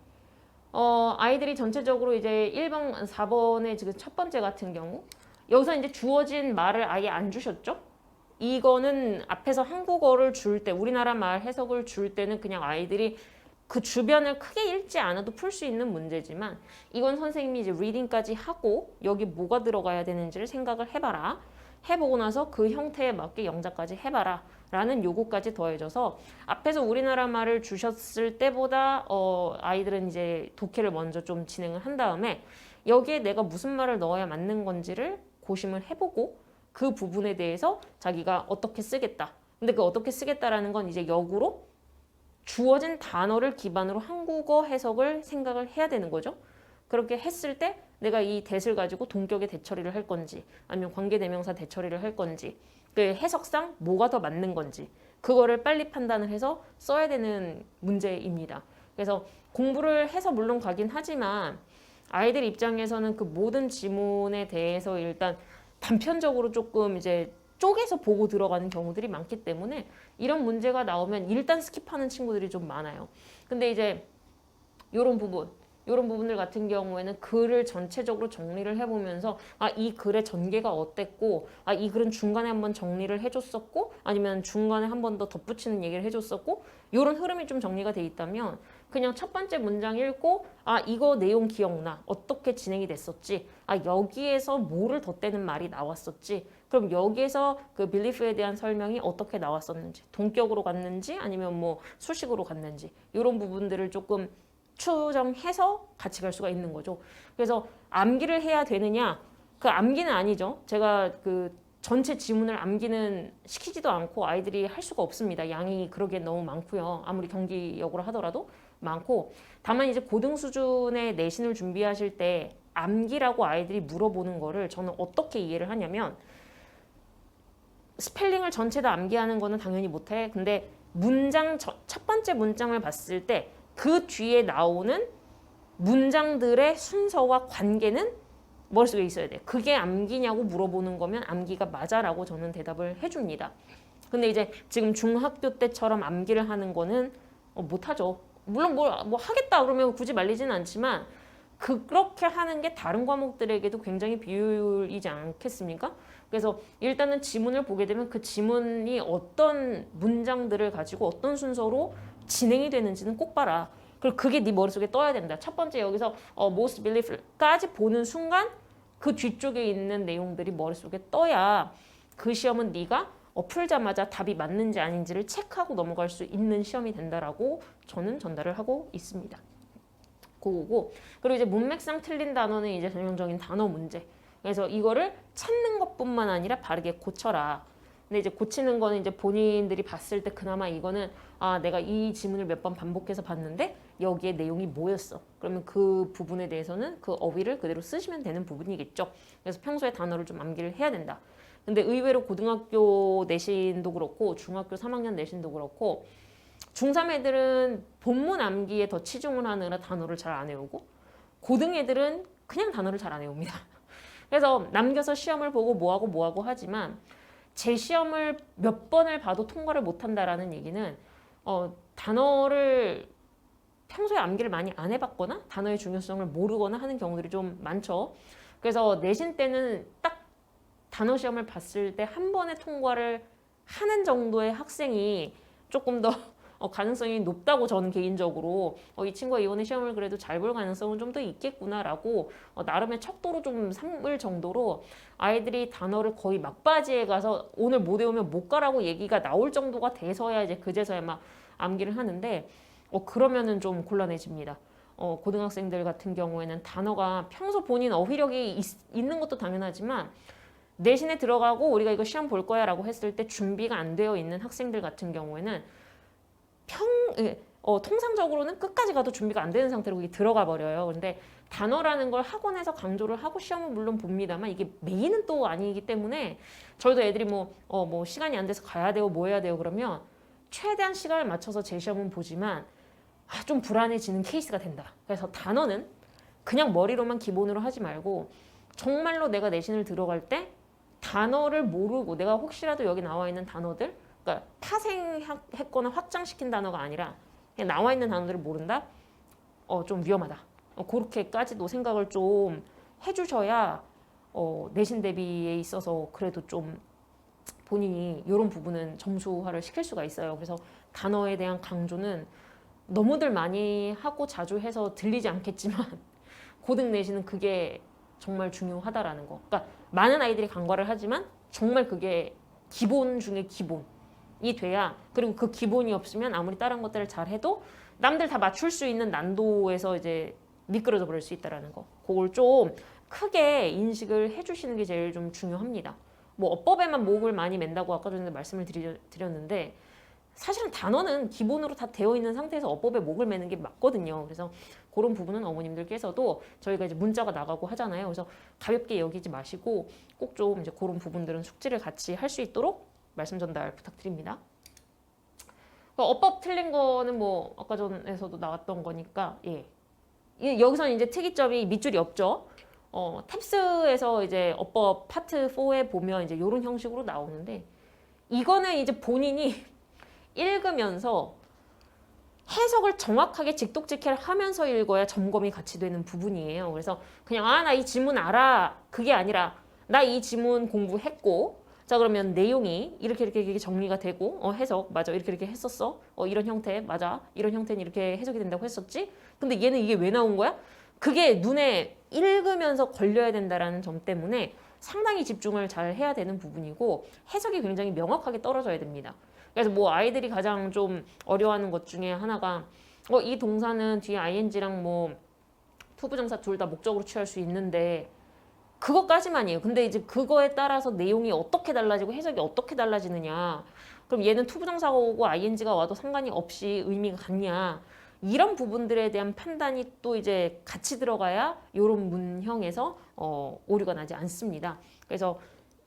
아이들이 전체적으로 이제 1번, 4번의 지금 첫 번째 같은 경우, 여기서 이제 주어진 말을 아예 안 주셨죠? 이거는 앞에서 한국어를 줄 때, 우리나라 말 해석을 줄 때는 그냥 아이들이 그 주변을 크게 읽지 않아도 풀 수 있는 문제지만, 이건 선생님이 이제 리딩까지 하고 여기 뭐가 들어가야 되는지를 생각을 해봐라. 해보고 나서 그 형태에 맞게 영작까지 해봐라. 라는 요구까지 더해져서 앞에서 우리나라 말을 주셨을 때보다 아이들은 이제 독해를 먼저 좀 진행을 한 다음에 여기에 내가 무슨 말을 넣어야 맞는 건지를 고심을 해보고 그 부분에 대해서 자기가 어떻게 쓰겠다. 근데 그 어떻게 쓰겠다라는 건 이제 역으로 주어진 단어를 기반으로 한국어 해석을 생각을 해야 되는 거죠. 그렇게 했을 때 내가 이 that을 가지고 동격의 대처리를 할 건지 아니면 관계대명사 대처리를 할 건지, 그 해석상 뭐가 더 맞는 건지 그거를 빨리 판단을 해서 써야 되는 문제입니다. 그래서 공부를 해서 물론 가긴 하지만 아이들 입장에서는 그 모든 지문에 대해서 일단 단편적으로 조금 이제 쪼개서 보고 들어가는 경우들이 많기 때문에 이런 문제가 나오면 일단 스킵하는 친구들이 좀 많아요. 근데 이제 이런 부분들 같은 경우에는 글을 전체적으로 정리를 해보면서 이 글의 전개가 어땠고, 이 글은 중간에 한번 정리를 해줬었고, 아니면 중간에 한 번 더 덧붙이는 얘기를 해줬었고, 이런 흐름이 좀 정리가 돼 있다면 그냥 첫 번째 문장 읽고 이거 내용 기억나, 어떻게 진행이 됐었지, 여기에서 뭐를 덧대는 말이 나왔었지, 그럼 여기에서 그 belief에 대한 설명이 어떻게 나왔었는지, 동격으로 갔는지 아니면 뭐 수식으로 갔는지, 이런 부분들을 조금 추정해서 같이 갈 수가 있는 거죠. 그래서 암기를 해야 되느냐? 그 암기는 아니죠. 제가 그 전체 지문을 암기는 시키지도 않고 아이들이 할 수가 없습니다. 양이 그러기엔 너무 많고요. 아무리 경기역으로 하더라도 많고, 다만 이제 고등 수준의 내신을 준비하실 때 암기라고 아이들이 물어보는 거를 저는 어떻게 이해를 하냐면, 스펠링을 전체 다 암기하는 거는 당연히 못해. 근데 첫 번째 문장을 봤을 때 그 뒤에 나오는 문장들의 순서와 관계는 머릿속에 있어야 돼. 그게 암기냐고 물어보는 거면 암기가 맞아라고 저는 대답을 해줍니다. 근데 이제 지금 중학교 때처럼 암기를 하는 거는 못하죠. 물론 뭐 하겠다 그러면 굳이 말리지는 않지만 그렇게 하는 게 다른 과목들에게도 굉장히 비효율이지 않겠습니까? 그래서 일단은 지문을 보게 되면 그 지문이 어떤 문장들을 가지고 어떤 순서로 진행이 되는지는 꼭 봐라. 그리고 그게 네 머릿속에 떠야 된다. 첫 번째 여기서 most belief까지 보는 순간 그 뒤쪽에 있는 내용들이 머릿속에 떠야 그 시험은 네가 풀자마자 답이 맞는지 아닌지를 체크하고 넘어갈 수 있는 시험이 된다라고 저는 전달을 하고 있습니다. 그거고, 그리고 이제 문맥상 틀린 단어는 이제 전형적인 단어 문제. 그래서 이거를 찾는 것뿐만 아니라 바르게 고쳐라. 근데 이제 고치는 거는 이제 본인들이 봤을 때 그나마 이거는 내가 이 지문을 몇 번 반복해서 봤는데 여기에 내용이 뭐였어. 그러면 그 부분에 대해서는 그 어휘를 그대로 쓰시면 되는 부분이겠죠. 그래서 평소에 단어를 좀 암기를 해야 된다. 근데 의외로 고등학교 내신도 그렇고 중학교 3학년 내신도 그렇고 중3 애들은 본문 암기에 더 치중을 하느라 단어를 잘 안 외우고, 고등 애들은 그냥 단어를 잘 안 외웁니다. 그래서 남겨서 시험을 보고 뭐하고 하지만 제 시험을 몇 번을 봐도 통과를 못한다라는 얘기는 단어를 평소에 암기를 많이 안 해봤거나 단어의 중요성을 모르거나 하는 경우들이 좀 많죠. 그래서 내신 때는 딱 단어 시험을 봤을 때 한 번에 통과를 하는 정도의 학생이 조금 더 가능성이 높다고 저는 개인적으로 이 친구가 이번에 시험을 그래도 잘 볼 가능성은 좀 더 있겠구나라고 나름의 척도로 좀 삼을 정도로 아이들이 단어를 거의 막바지에 가서 오늘 못 외우면 못 가라고 얘기가 나올 정도가 돼서야 이제 그제서야 막 암기를 하는데 그러면은 좀 곤란해집니다. 고등학생들 같은 경우에는 단어가 평소 본인 어휘력이 있는 것도 당연하지만 내신에 들어가고 우리가 이거 시험 볼 거야 라고 했을 때 준비가 안 되어 있는 학생들 같은 경우에는 통상적으로는 끝까지 가도 준비가 안 되는 상태로 이게 들어가 버려요. 근데 단어라는 걸 학원에서 강조를 하고 시험은 물론 봅니다만 이게 메인은 또 아니기 때문에 저희도 애들이 뭐 시간이 안 돼서 가야 되고 뭐 해야 되고 그러면 최대한 시간을 맞춰서 제 시험은 보지만 좀 불안해지는 케이스가 된다. 그래서 단어는 그냥 머리로만 기본으로 하지 말고 정말로 내가 내신을 들어갈 때 단어를 모르고 내가 혹시라도 여기 나와 있는 단어들 그러니까 파생했거나 확장시킨 단어가 아니라 그냥 나와 있는 단어들을 모른다? 좀 위험하다. 그렇게까지도 생각을 좀 해주셔야 내신 대비에 있어서 그래도 좀 본인이 이런 부분은 점수화를 시킬 수가 있어요. 그래서 단어에 대한 강조는 너무들 많이 하고 자주 해서 들리지 않겠지만 고등 내신은 그게 정말 중요하다라는 거. 그러니까 많은 아이들이 간과를 하지만 정말 그게 기본 중에 기본이 돼야 그리고 그 기본이 없으면 아무리 다른 것들을 잘 해도 남들 다 맞출 수 있는 난도에서 이제 미끄러져 버릴 수 있다라는 거. 그걸 좀 크게 인식을 해주시는 게 제일 좀 중요합니다. 뭐 어법에만 목을 많이 맨다고 아까 전에 말씀을 드렸는데 사실은 단어는 기본으로 다 되어 있는 상태에서 어법에 목을 매는 게 맞거든요. 그래서 그런 부분은 어머님들께서도 저희가 이제 문자가 나가고 하잖아요. 그래서 가볍게 여기지 마시고 꼭 좀 이제 그런 부분들은 숙지를 같이 할 수 있도록 말씀 전달 부탁드립니다. 어법 틀린 거는 뭐 아까 전에서도 나왔던 거니까 여기서는 이제 특이점이 밑줄이 없죠. 탭스에서 이제 어법 파트 4에 보면 이제 이런 형식으로 나오는데 이거는 이제 본인이 읽으면서 해석을 정확하게 직독직해를 하면서 읽어야 점검이 같이 되는 부분이에요. 그래서 그냥 나 이 지문 알아 그게 아니라 나 이 지문 공부했고 자 그러면 내용이 이렇게 정리가 되고 해석 맞아 이렇게 했었어 이런 형태 맞아 이런 형태는 이렇게 해석이 된다고 했었지 근데 얘는 이게 왜 나온 거야? 그게 눈에 읽으면서 걸려야 된다라는 점 때문에 상당히 집중을 잘 해야 되는 부분이고 해석이 굉장히 명확하게 떨어져야 됩니다. 그래서 뭐 아이들이 가장 좀 어려워하는 것 중에 하나가 이 동사는 뒤에 ing랑 뭐 투부정사 둘 다 목적으로 취할 수 있는데 그것까지만이에요. 근데 이제 그거에 따라서 내용이 어떻게 달라지고 해석이 어떻게 달라지느냐. 그럼 얘는 투부정사가 오고 ing가 와도 상관이 없이 의미가 같냐. 이런 부분들에 대한 판단이 또 이제 같이 들어가야 이런 문형에서 오류가 나지 않습니다. 그래서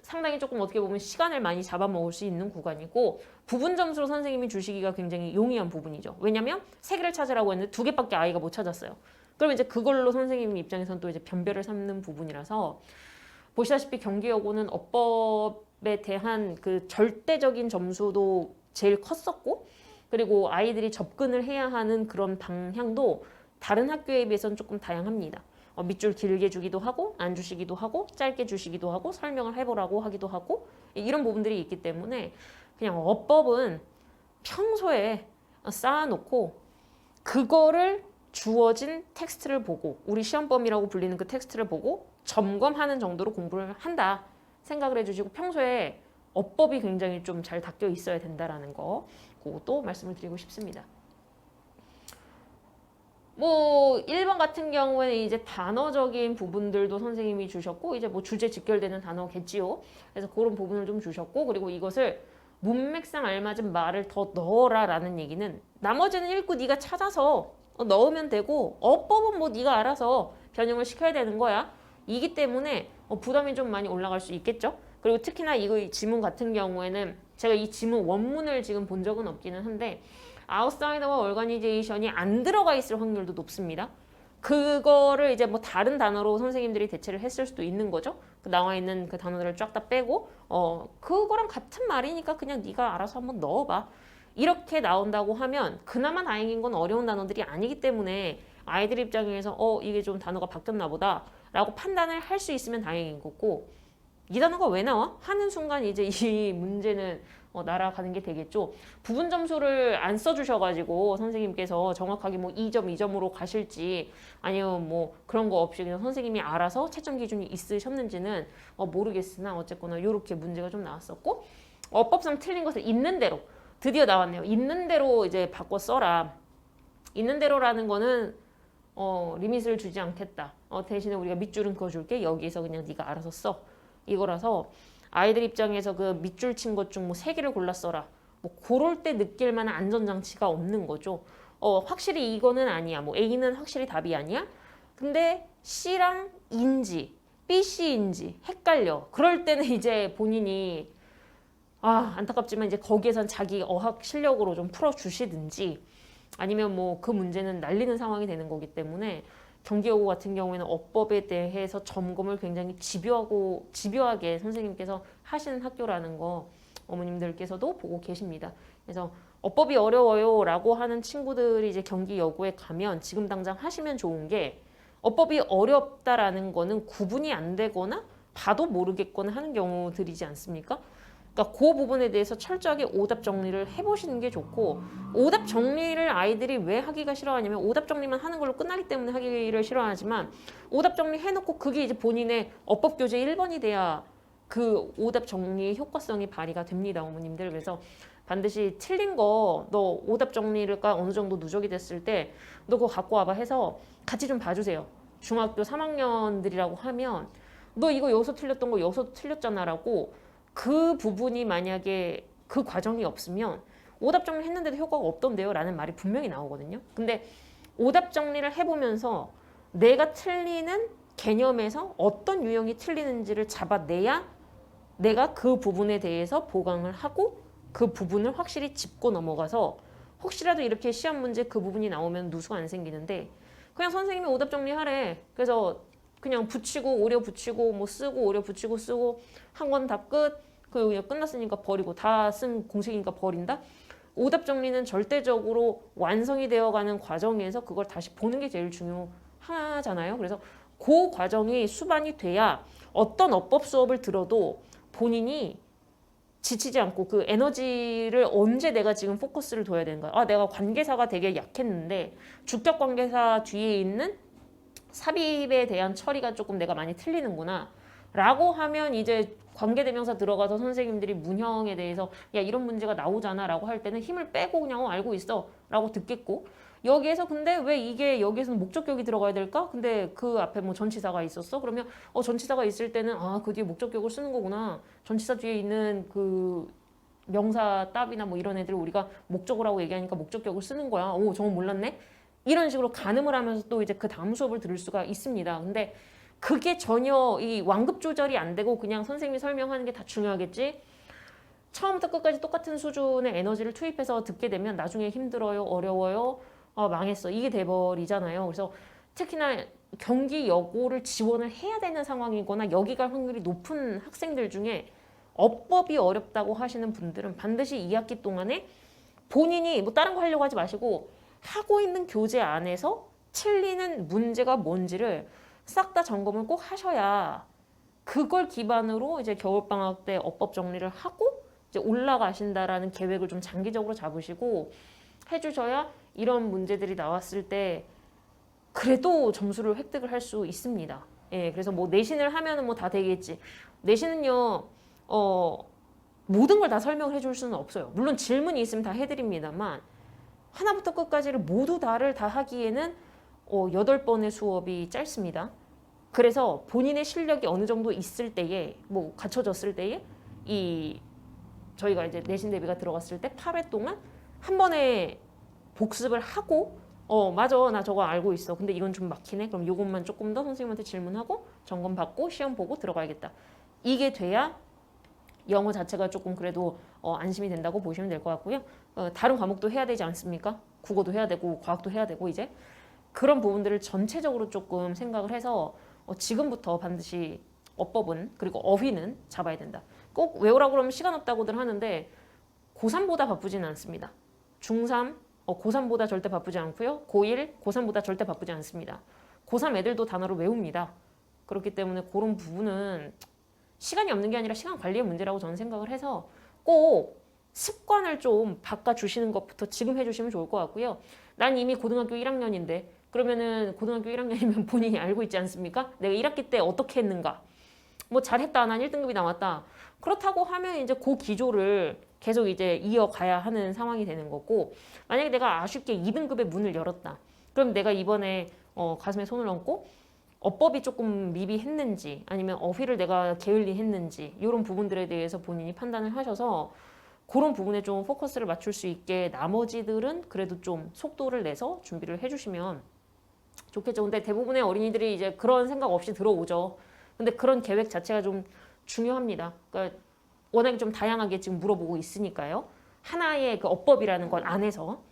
상당히 조금 어떻게 보면 시간을 많이 잡아먹을 수 있는 구간이고 부분 점수로 선생님이 주시기가 굉장히 용이한 부분이죠. 왜냐면 3개를 찾으라고 했는데 2개밖에 아이가 못 찾았어요. 그럼 이제 그걸로 선생님 입장에서는 또 이제 변별을 삼는 부분이라서 보시다시피 경기여고는 어법에 대한 그 절대적인 점수도 제일 컸었고 그리고 아이들이 접근을 해야 하는 그런 방향도 다른 학교에 비해서는 조금 다양합니다. 밑줄 길게 주기도 하고 안 주시기도 하고 짧게 주시기도 하고 설명을 해보라고 하기도 하고 이런 부분들이 있기 때문에 그냥 어법은 평소에 쌓아놓고 그거를 주어진 텍스트를 보고 우리 시험범위라고 불리는 그 텍스트를 보고 점검하는 정도로 공부를 한다 생각을 해주시고 평소에 어법이 굉장히 좀 잘 닦여 있어야 된다라는 거 그것도 말씀을 드리고 싶습니다. 뭐 1번 같은 경우에는 이제 단어적인 부분들도 선생님이 주셨고 이제 뭐 주제 직결되는 단어겠지요. 그래서 그런 부분을 좀 주셨고 그리고 이것을 문맥상 알맞은 말을 더 넣어라라는 얘기는 나머지는 읽고 네가 찾아서 넣으면 되고 어법은 뭐 네가 알아서 변형을 시켜야 되는 거야. 이기 때문에 부담이 좀 많이 올라갈 수 있겠죠. 그리고 특히나 이거 지문 같은 경우에는 제가 이 지문 원문을 지금 본 적은 없기는 한데 아웃사이더와 얼가니제이션이 안 들어가 있을 확률도 높습니다. 그거를 이제 뭐 다른 단어로 선생님들이 대체를 했을 수도 있는 거죠. 그 나와 있는 그 단어들을 쫙 다 빼고 그거랑 같은 말이니까 그냥 네가 알아서 한번 넣어봐. 이렇게 나온다고 하면 그나마 다행인 건 어려운 단어들이 아니기 때문에 아이들 입장에서 이게 좀 단어가 바뀌었나 보다 라고 판단을 할 수 있으면 다행인 거고, 이 단어가 왜 나와? 하는 순간 이제 이 문제는 날아가는 게 되겠죠. 부분 점수를 안 써주셔가지고 선생님께서 정확하게 뭐 2점, 2점으로 가실지 아니면 뭐 그런 거 없이 그냥 선생님이 알아서 채점 기준이 있으셨는지는 모르겠으나 어쨌거나 이렇게 문제가 좀 나왔었고, 어법상 틀린 것을 있는 대로 드디어 나왔네요. 있는 대로 이제 바꿔 써라. 있는 대로라는 거는 리밋을 주지 않겠다. 대신에 우리가 밑줄은 그어줄게. 여기에서 그냥 네가 알아서 써. 이거라서 아이들 입장에서 그 밑줄 친 것 중 뭐 3개를 골라 써라. 뭐 그럴 때 느낄 만한 안전장치가 없는 거죠. 확실히 이거는 아니야. 뭐 A는 확실히 답이 아니야. 근데 C랑 인지, B, C인지 헷갈려. 그럴 때는 이제 본인이 안타깝지만 이제 거기에선 자기 어학 실력으로 좀 풀어주시든지 아니면 뭐 그 문제는 날리는 상황이 되는 거기 때문에 경기여고 같은 경우에는 어법에 대해서 점검을 굉장히 집요하게 선생님께서 하시는 학교라는 거 어머님들께서도 보고 계십니다. 그래서 어법이 어려워요 라고 하는 친구들이 이제 경기여고에 가면 지금 당장 하시면 좋은 게, 어법이 어렵다라는 거는 구분이 안 되거나 봐도 모르겠거나 하는 경우들이지 않습니까? 그러니까 그 부분에 대해서 철저하게 오답 정리를 해보시는 게 좋고, 오답 정리를 아이들이 왜 하기가 싫어하냐면 오답 정리만 하는 걸로 끝나기 때문에 하기를 싫어하지만, 오답 정리 해놓고 그게 이제 본인의 어법 교재 1번이 돼야 그 오답 정리의 효과성이 발휘가 됩니다, 어머님들. 그래서 반드시 틀린 거 너 오답 정리가 어느 정도 누적이 됐을 때 너 그거 갖고 와봐 해서 같이 좀 봐주세요. 중학교 3학년들이라고 하면 너 이거 여기서 틀렸던 거 여기서 틀렸잖아 라고, 그 부분이 만약에 그 과정이 없으면 오답 정리 했는데도 효과가 없던데요 라는 말이 분명히 나오거든요. 근데 오답 정리를 해보면서 내가 틀리는 개념에서 어떤 유형이 틀리는지를 잡아내야 내가 그 부분에 대해서 보강을 하고 그 부분을 확실히 짚고 넘어가서, 혹시라도 이렇게 시험 문제 그 부분이 나오면 누수가 안 생기는데 그냥 선생님이 오답 정리하래. 그래서 그냥 붙이고 오려 붙이고 뭐 쓰고 오려 붙이고 쓰고 한 건 답 끝. 그냥 끝났으니까 버리고 다 쓴 공식이니까 버린다. 오답 정리는 절대적으로 완성이 되어가는 과정에서 그걸 다시 보는 게 제일 중요하잖아요. 그래서 그 과정이 수반이 돼야 어떤 어법 수업을 들어도 본인이 지치지 않고 그 에너지를 언제 내가 지금 포커스를 둬야 되는가. 내가 관계사가 되게 약했는데 주격 관계사 뒤에 있는 삽입에 대한 처리가 조금 내가 많이 틀리는구나 라고 하면 이제 관계대명사 들어가서 선생님들이 문형에 대해서 야 이런 문제가 나오잖아 라고 할 때는 힘을 빼고 그냥 알고 있어 라고 듣겠고, 여기에서 근데 왜 이게 여기에서는 목적격이 들어가야 될까? 근데 그 앞에 뭐 전치사가 있었어? 그러면 전치사가 있을 때는 그 뒤에 목적격을 쓰는 거구나. 전치사 뒤에 있는 그 명사 따비나 뭐 이런 애들 우리가 목적어라고 얘기하니까 목적격을 쓰는 거야. 저건 몰랐네? 이런 식으로 가늠을 하면서 또 이제 그 다음 수업을 들을 수가 있습니다. 근데 그게 전혀 이 완급 조절이 안 되고 그냥 선생님이 설명하는 게 다 중요하겠지? 처음부터 끝까지 똑같은 수준의 에너지를 투입해서 듣게 되면 나중에 힘들어요, 어려워요, 망했어. 이게 돼버리잖아요. 그래서 특히나 경기여고를 지원을 해야 되는 상황이거나 여기 갈 확률이 높은 학생들 중에 어법이 어렵다고 하시는 분들은 반드시 2학기 동안에 본인이 뭐 다른 거 하려고 하지 마시고 하고 있는 교재 안에서 틀리는 문제가 뭔지를 싹 다 점검을 꼭 하셔야 그걸 기반으로 이제 겨울방학 때 어법 정리를 하고 이제 올라가신다라는 계획을 좀 장기적으로 잡으시고 해주셔야 이런 문제들이 나왔을 때 그래도 점수를 획득을 할 수 있습니다. 예, 그래서 뭐 내신을 하면은 뭐 다 되겠지. 내신은요, 모든 걸 다 설명을 해줄 수는 없어요. 물론 질문이 있으면 다 해드립니다만 하나부터 끝까지를 모두 다를 다 하기에는 8번의 수업이 짧습니다. 그래서 본인의 실력이 어느 정도 있을 때에 뭐 갖춰졌을 때에 저희가 이제 내신 대비가 들어갔을 때 8회 동안 한 번에 복습을 하고 맞아 나 저거 알고 있어. 근데 이건 좀 막히네. 그럼 이것만 조금 더 선생님한테 질문하고 점검 받고 시험 보고 들어가야겠다. 이게 돼야 영어 자체가 조금 그래도 안심이 된다고 보시면 될 것 같고요. 다른 과목도 해야 되지 않습니까? 국어도 해야 되고 과학도 해야 되고 이제 그런 부분들을 전체적으로 조금 생각을 해서 지금부터 반드시 어법은 그리고 어휘는 잡아야 된다. 꼭 외우라고 그러면 시간 없다고들 하는데 고3보다 바쁘지는 않습니다. 중3, 고3보다 절대 바쁘지 않고요. 고1, 고3보다 절대 바쁘지 않습니다. 고3 애들도 단어를 외웁니다. 그렇기 때문에 그런 부분은 시간이 없는 게 아니라 시간 관리의 문제라고 저는 생각을 해서 꼭 습관을 좀 바꿔주시는 것부터 지금 해주시면 좋을 것 같고요. 난 이미 고등학교 1학년인데 그러면은 고등학교 1학년이면 본인이 알고 있지 않습니까? 내가 1학기 때 어떻게 했는가? 뭐 잘했다, 난 1등급이 나왔다. 그렇다고 하면 이제 그 기조를 계속 이제 이어가야 하는 상황이 되는 거고, 만약에 내가 아쉽게 2등급의 문을 열었다. 그럼 내가 이번에 가슴에 손을 얹고 어법이 조금 미비했는지 아니면 어휘를 내가 게을리했는지 이런 부분들에 대해서 본인이 판단을 하셔서 그런 부분에 좀 포커스를 맞출 수 있게 나머지들은 그래도 좀 속도를 내서 준비를 해주시면 좋겠죠. 근데 대부분의 어린이들이 이제 그런 생각 없이 들어오죠. 근데 그런 계획 자체가 좀 중요합니다. 그러니까 워낙에 좀 다양하게 지금 물어보고 있으니까요. 하나의 그 어법이라는 것 안에서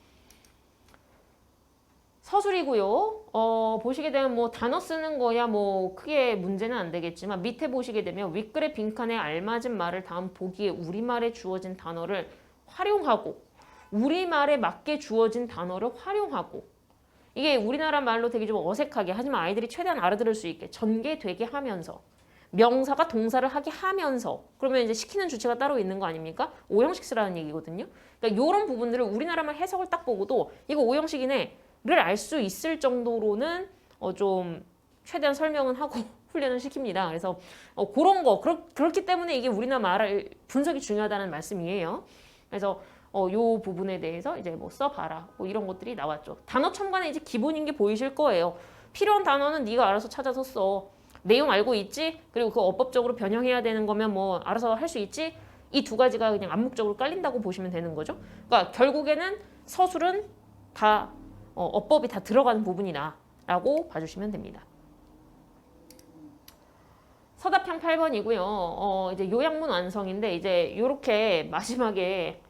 서술이고요. 보시게 되면 뭐 단어 쓰는 거야 뭐 크게 문제는 안 되겠지만 밑에 보시게 되면 윗글의 빈칸에 알맞은 말을 다음 보기에 우리말에 주어진 단어를 활용하고 우리말에 맞게 주어진 단어를 활용하고 이게 우리나라 말로 되게 좀 어색하게 하지만 아이들이 최대한 알아들을 수 있게 전개되게 하면서 명사가 동사를 하게 하면서 그러면 이제 시키는 주체가 따로 있는 거 아닙니까? 오형식 쓰라는 얘기거든요. 그러니까 이런 부분들을 우리나라말 해석을 딱 보고도 이거 오형식이네 를 알 수 있을 정도로는 좀 최대한 설명은 하고 훈련을 시킵니다. 그래서 그런 거 그렇기 때문에 이게 우리나라 말 분석이 중요하다는 말씀이에요. 그래서 요 부분에 대해서 이제 뭐 써봐라 뭐 이런 것들이 나왔죠. 단어 첨가는 이제 기본인 게 보이실 거예요. 필요한 단어는 네가 알아서 찾아서 써. 내용 알고 있지? 그리고 그 어법적으로 변형해야 되는 거면 뭐 알아서 할 수 있지? 이 두 가지가 그냥 암묵적으로 깔린다고 보시면 되는 거죠. 그러니까 결국에는 서술은 다 어법이 다 들어가는 부분이다 라고 봐주시면 됩니다. 서답형 8번이고요. 이제 요약문 완성인데 이제 이렇게 마지막에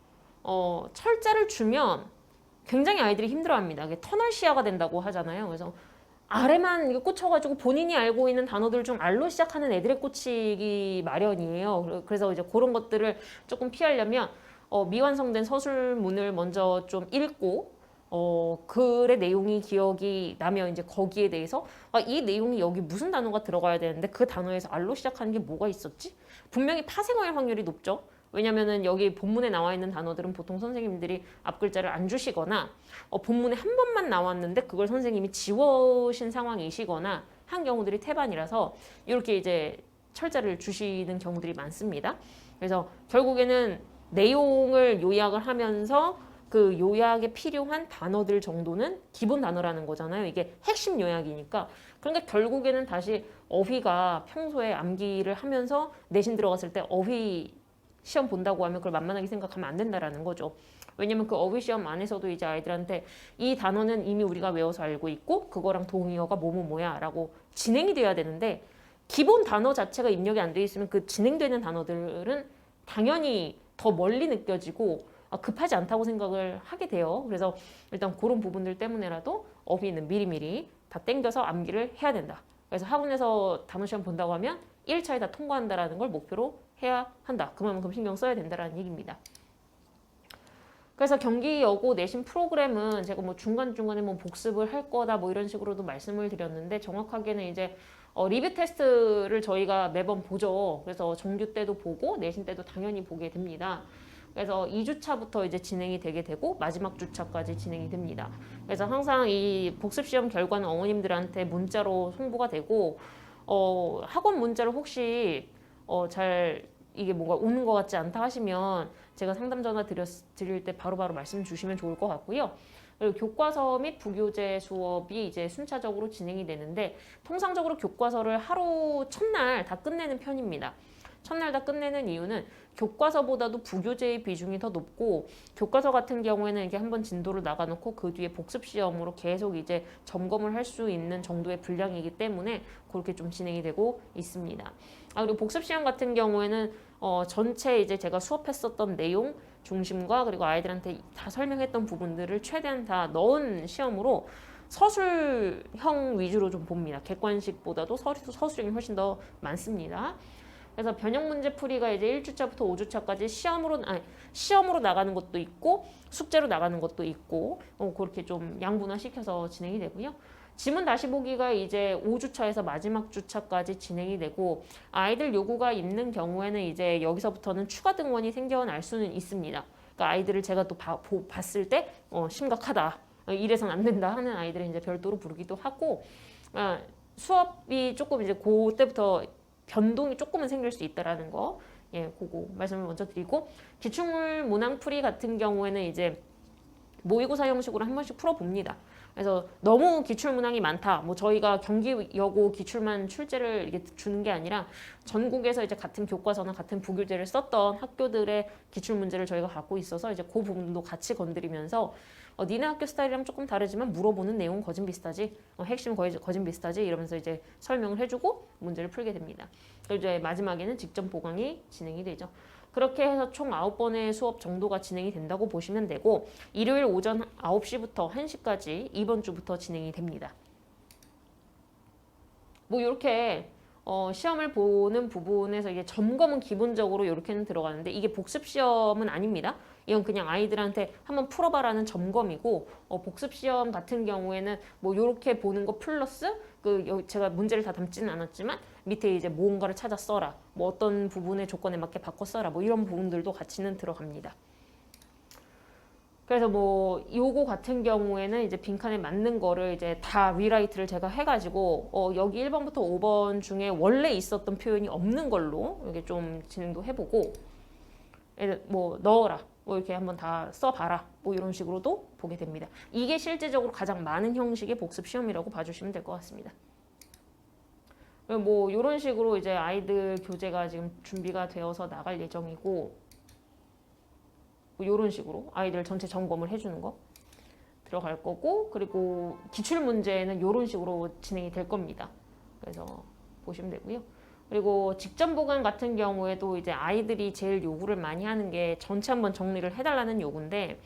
철자를 주면 굉장히 아이들이 힘들어합니다. 이게 터널 시야가 된다고 하잖아요. 그래서 아래만 꽂혀가지고 본인이 알고 있는 단어들 중 알로 시작하는 애들에 꽂히기 마련이에요. 그래서 이제 그런 것들을 조금 피하려면 미완성된 서술문을 먼저 좀 읽고 글의 내용이 기억이 나면 이제 거기에 대해서 이 내용이 여기 무슨 단어가 들어가야 되는데 그 단어에서 알로 시작하는 게 뭐가 있었지? 분명히 파생어일 확률이 높죠. 왜냐면은 여기 본문에 나와 있는 단어들은 보통 선생님들이 앞글자를 안 주시거나 본문에 한 번만 나왔는데 그걸 선생님이 지워신 상황이시거나 한 경우들이 태반이라서 이렇게 이제 철자를 주시는 경우들이 많습니다. 그래서 결국에는 내용을 요약을 하면서 그 요약에 필요한 단어들 정도는 기본 단어라는 거잖아요. 이게 핵심 요약이니까. 그러니까 결국에는 다시 어휘가 평소에 암기를 하면서 내신 들어갔을 때 어휘 시험 본다고 하면 그걸 만만하게 생각하면 안 된다라는 거죠. 왜냐면 그 어휘 시험 안에서도 이제 아이들한테 이 단어는 이미 우리가 외워서 알고 있고 그거랑 동의어가 뭐뭐뭐야 라고 진행이 돼야 되는데 기본 단어 자체가 입력이 안 돼 있으면 그 진행되는 단어들은 당연히 더 멀리 느껴지고 급하지 않다고 생각을 하게 돼요. 그래서 일단 그런 부분들 때문에라도 어휘는 미리미리 다 땡겨서 암기를 해야 된다. 그래서 학원에서 단어 시험 본다고 하면 1차에 다 통과한다라는 걸 목표로 해야 한다. 그만큼 신경 써야 된다라는 얘기입니다. 그래서 경기 여고 내신 프로그램은 제가 뭐 중간중간에 뭐 복습을 할 거다 뭐 이런 식으로도 말씀을 드렸는데 정확하게는 이제 리뷰 테스트를 저희가 매번 보죠. 그래서 정규 때도 보고 내신 때도 당연히 보게 됩니다. 그래서 2주차부터 이제 진행이 되게 되고 마지막 주차까지 진행이 됩니다. 그래서 항상 이 복습시험 결과는 어머님들한테 문자로 송부가 되고 학원 문자를 혹시 잘 이게 뭔가 오는 것 같지 않다 하시면 제가 상담 전화 드릴 때 바로바로 말씀 주시면 좋을 것 같고요. 그리고 교과서 및 부교재 수업이 이제 순차적으로 진행이 되는데 통상적으로 교과서를 하루 첫날 다 끝내는 편입니다. 첫날 다 끝내는 이유는 교과서보다도 부교재의 비중이 더 높고 교과서 같은 경우에는 이렇게 한번 진도를 나가놓고 그 뒤에 복습 시험으로 계속 이제 점검을 할 수 있는 정도의 분량이기 때문에 그렇게 좀 진행이 되고 있습니다. 그리고 복습 시험 같은 경우에는 전체 이제 제가 수업했었던 내용 중심과 그리고 아이들한테 다 설명했던 부분들을 최대한 다 넣은 시험으로 서술형 위주로 좀 봅니다. 객관식보다도 서술형이 훨씬 더 많습니다. 그래서 변형 문제 풀이가 이제 1주차부터 5주차까지 시험으로 나가는 것도 있고 숙제로 나가는 것도 있고 그렇게 좀 양분화시켜서 진행이 되고요. 지문 다시 보기가 이제 5주차에서 마지막 주차까지 진행이 되고 아이들 요구가 있는 경우에는 이제 여기서부터는 추가 등원이 생겨날 수는 있습니다. 그러니까 아이들을 제가 또 봤을 때 심각하다. 이래선 안 된다 하는 아이들은 이제 별도로 부르기도 하고 수업이 조금 이제 그때부터 변동이 조금은 생길 수 있다라는 거, 그거 말씀을 먼저 드리고 기출물 문항풀이 같은 경우에는 이제 모의고사 형식으로 한 번씩 풀어봅니다. 그래서 너무 기출 문항이 많다. 뭐 저희가 경기여고 기출만 출제를 이렇게 주는 게 아니라 전국에서 이제 같은 교과서나 같은 부교재를 썼던 학교들의 기출 문제를 저희가 갖고 있어서 이제 그 부분도 같이 건드리면서 니네 학교 스타일이랑 조금 다르지만 물어보는 내용은 거진 비슷하지, 핵심은 거진 비슷하지 이러면서 이제 설명을 해주고 문제를 풀게 됩니다. 그리고 이제 마지막에는 직접 보강이 진행이 되죠. 그렇게 해서 총 9번의 수업 정도가 진행이 된다고 보시면 되고 일요일 오전 9시부터 1시까지 이번 주부터 진행이 됩니다. 뭐 이렇게 시험을 보는 부분에서 이게 점검은 기본적으로 이렇게는 들어가는데 이게 복습 시험은 아닙니다. 이건 그냥 아이들한테 한번 풀어봐라는 점검이고 복습 시험 같은 경우에는 뭐 이렇게 보는 거 플러스 제가 문제를 다 담지는 않았지만 밑에 이제 무언가를 찾아 써라, 뭐 어떤 부분의 조건에 맞게 바꿔 써라, 뭐 이런 부분들도 같이는 들어갑니다. 그래서 뭐 요거 같은 경우에는 이제 빈칸에 맞는 거를 이제 다 리라이트를 제가 해가지고 여기 1번부터 5번 중에 원래 있었던 표현이 없는 걸로 이렇게 좀 진행도 해보고 뭐 넣어라, 뭐 이렇게 한번 다 써봐라, 뭐 이런 식으로도 보게 됩니다. 이게 실제적으로 가장 많은 형식의 복습 시험이라고 봐주시면 될 것 같습니다. 뭐 이런 식으로 이제 아이들 교재가 지금 준비가 되어서 나갈 예정이고. 이런 식으로 아이들 전체 점검을 해주는 거 들어갈 거고 그리고 기출 문제는 이런 식으로 진행이 될 겁니다. 그래서 보시면 되고요. 그리고 직전 보강 같은 경우에도 이제 아이들이 제일 요구를 많이 하는 게 전체 한번 정리를 해달라는 요구인데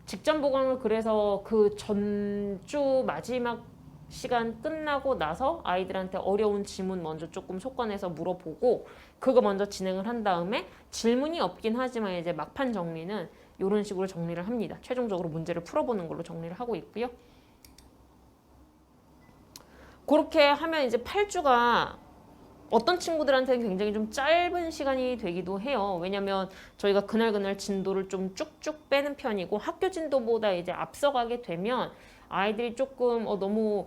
직전 보강을 그래서 그 전주 마지막 시간 끝나고 나서 아이들한테 어려운 지문 먼저 조금 속관해서 물어보고 그거 먼저 진행을 한 다음에 질문이 없긴 하지만 이제 막판 정리는 이런 식으로 정리를 합니다. 최종적으로 문제를 풀어보는 걸로 정리를 하고 있고요. 그렇게 하면 이제 8주가 어떤 친구들한테는 굉장히 좀 짧은 시간이 되기도 해요. 왜냐면 저희가 그날 진도를 좀 쭉쭉 빼는 편이고 학교 진도보다 이제 앞서가게 되면 아이들이 조금 너무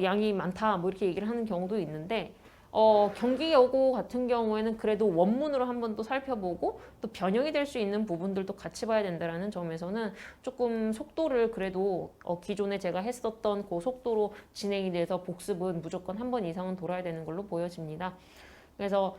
양이 많다 뭐 이렇게 얘기를 하는 경우도 있는데 경기여고 같은 경우에는 그래도 원문으로 한 번 또 살펴보고 또 변형이 될 수 있는 부분들도 같이 봐야 된다는 점에서는 조금 속도를 그래도 기존에 제가 했었던 그 속도로 진행이 돼서 복습은 무조건 한 번 이상은 돌아야 되는 걸로 보여집니다. 그래서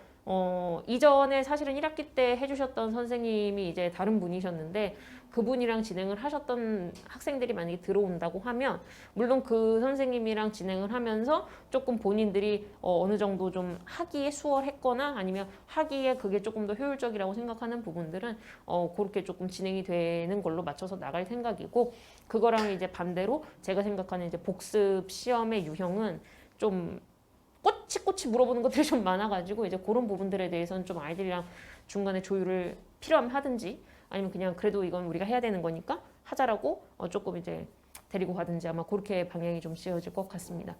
이전에 사실은 1학기 때 해주셨던 선생님이 이제 다른 분이셨는데 그분이랑 진행을 하셨던 학생들이 만약에 들어온다고 하면 물론 그 선생님이랑 진행을 하면서 조금 본인들이 어느 정도 좀 하기에 수월했거나 아니면 하기에 그게 조금 더 효율적이라고 생각하는 부분들은 그렇게 조금 진행이 되는 걸로 맞춰서 나갈 생각이고 그거랑 이제 반대로 제가 생각하는 이제 복습 시험의 유형은 좀 꼬치꼬치 물어보는 것들이 좀 많아가지고 이제 그런 부분들에 대해서는 좀 아이들이랑 중간에 조율을 필요하면 하든지 아니면 그냥 그래도 이건 우리가 해야 되는 거니까 하자라고 조금 이제 데리고 가든지 아마 그렇게 방향이 좀 씌워질 것 같습니다.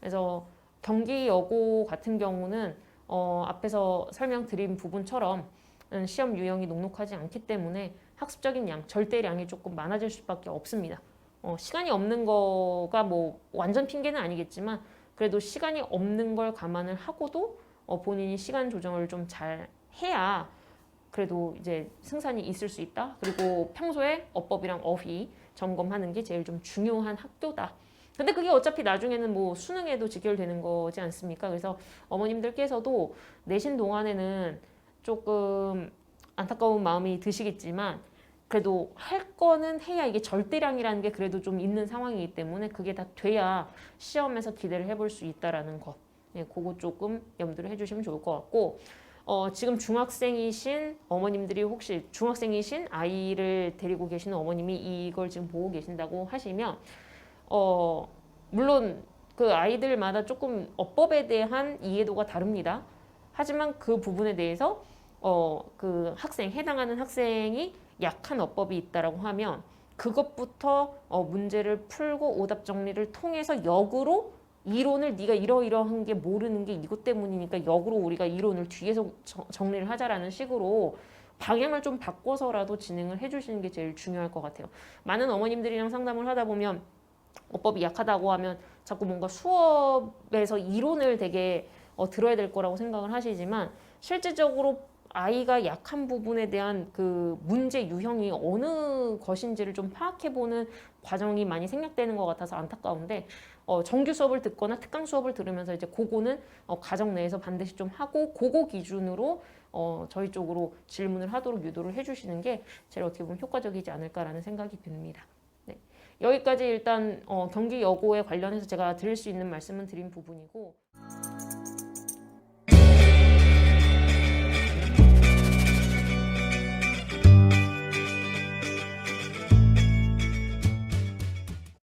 그래서 경기여고 같은 경우는 앞에서 설명드린 부분처럼 시험 유형이 녹록하지 않기 때문에 학습적인 양, 절대량이 조금 많아질 수밖에 없습니다. 시간이 없는 거가 뭐 완전 핑계는 아니겠지만 그래도 시간이 없는 걸 감안을 하고도 본인이 시간 조정을 좀 잘 해야 그래도 이제 승산이 있을 수 있다. 그리고 평소에 어법이랑 어휘 점검하는 게 제일 좀 중요한 학교다. 근데 그게 어차피 나중에는 뭐 수능에도 직결되는 거지 않습니까? 그래서 어머님들께서도 내신 동안에는 조금 안타까운 마음이 드시겠지만 그래도 할 거는 해야 이게 절대량이라는 게 그래도 좀 있는 상황이기 때문에 그게 다 돼야 시험에서 기대를 해볼 수 있다라는 것. 그거 조금 염두를 해주시면 좋을 것 같고 지금 중학생이신 어머님들이 혹시 중학생이신 아이를 데리고 계시는 어머님이 이걸 지금 보고 계신다고 하시면 물론 그 아이들마다 조금 어법에 대한 이해도가 다릅니다. 하지만 그 부분에 대해서 그 해당하는 학생이 약한 어법이 있다라고 하면 그것부터 문제를 풀고 오답 정리를 통해서 역으로 이론을 네가 이러이러한 게 모르는 게 이것 때문이니까 역으로 우리가 이론을 뒤에서 정리를 하자라는 식으로 방향을 좀 바꿔서라도 진행을 해주시는 게 제일 중요할 것 같아요. 많은 어머님들이랑 상담을 하다 보면 어법이 약하다고 하면 자꾸 뭔가 수업에서 이론을 되게 들어야 될 거라고 생각을 하시지만 실질적으로 아이가 약한 부분에 대한 그 문제 유형이 어느 것인지를 좀 파악해보는 과정이 많이 생략되는 것 같아서 안타까운데 정규 수업을 듣거나 특강 수업을 들으면서 이제 그거는 가정 내에서 반드시 좀 하고 그거 기준으로 저희 쪽으로 질문을 하도록 유도를 해주시는 게 제일 어떻게 보면 효과적이지 않을까라는 생각이 듭니다. 네. 여기까지 일단 경기 여고에 관련해서 제가 드릴 수 있는 말씀은 드린 부분이고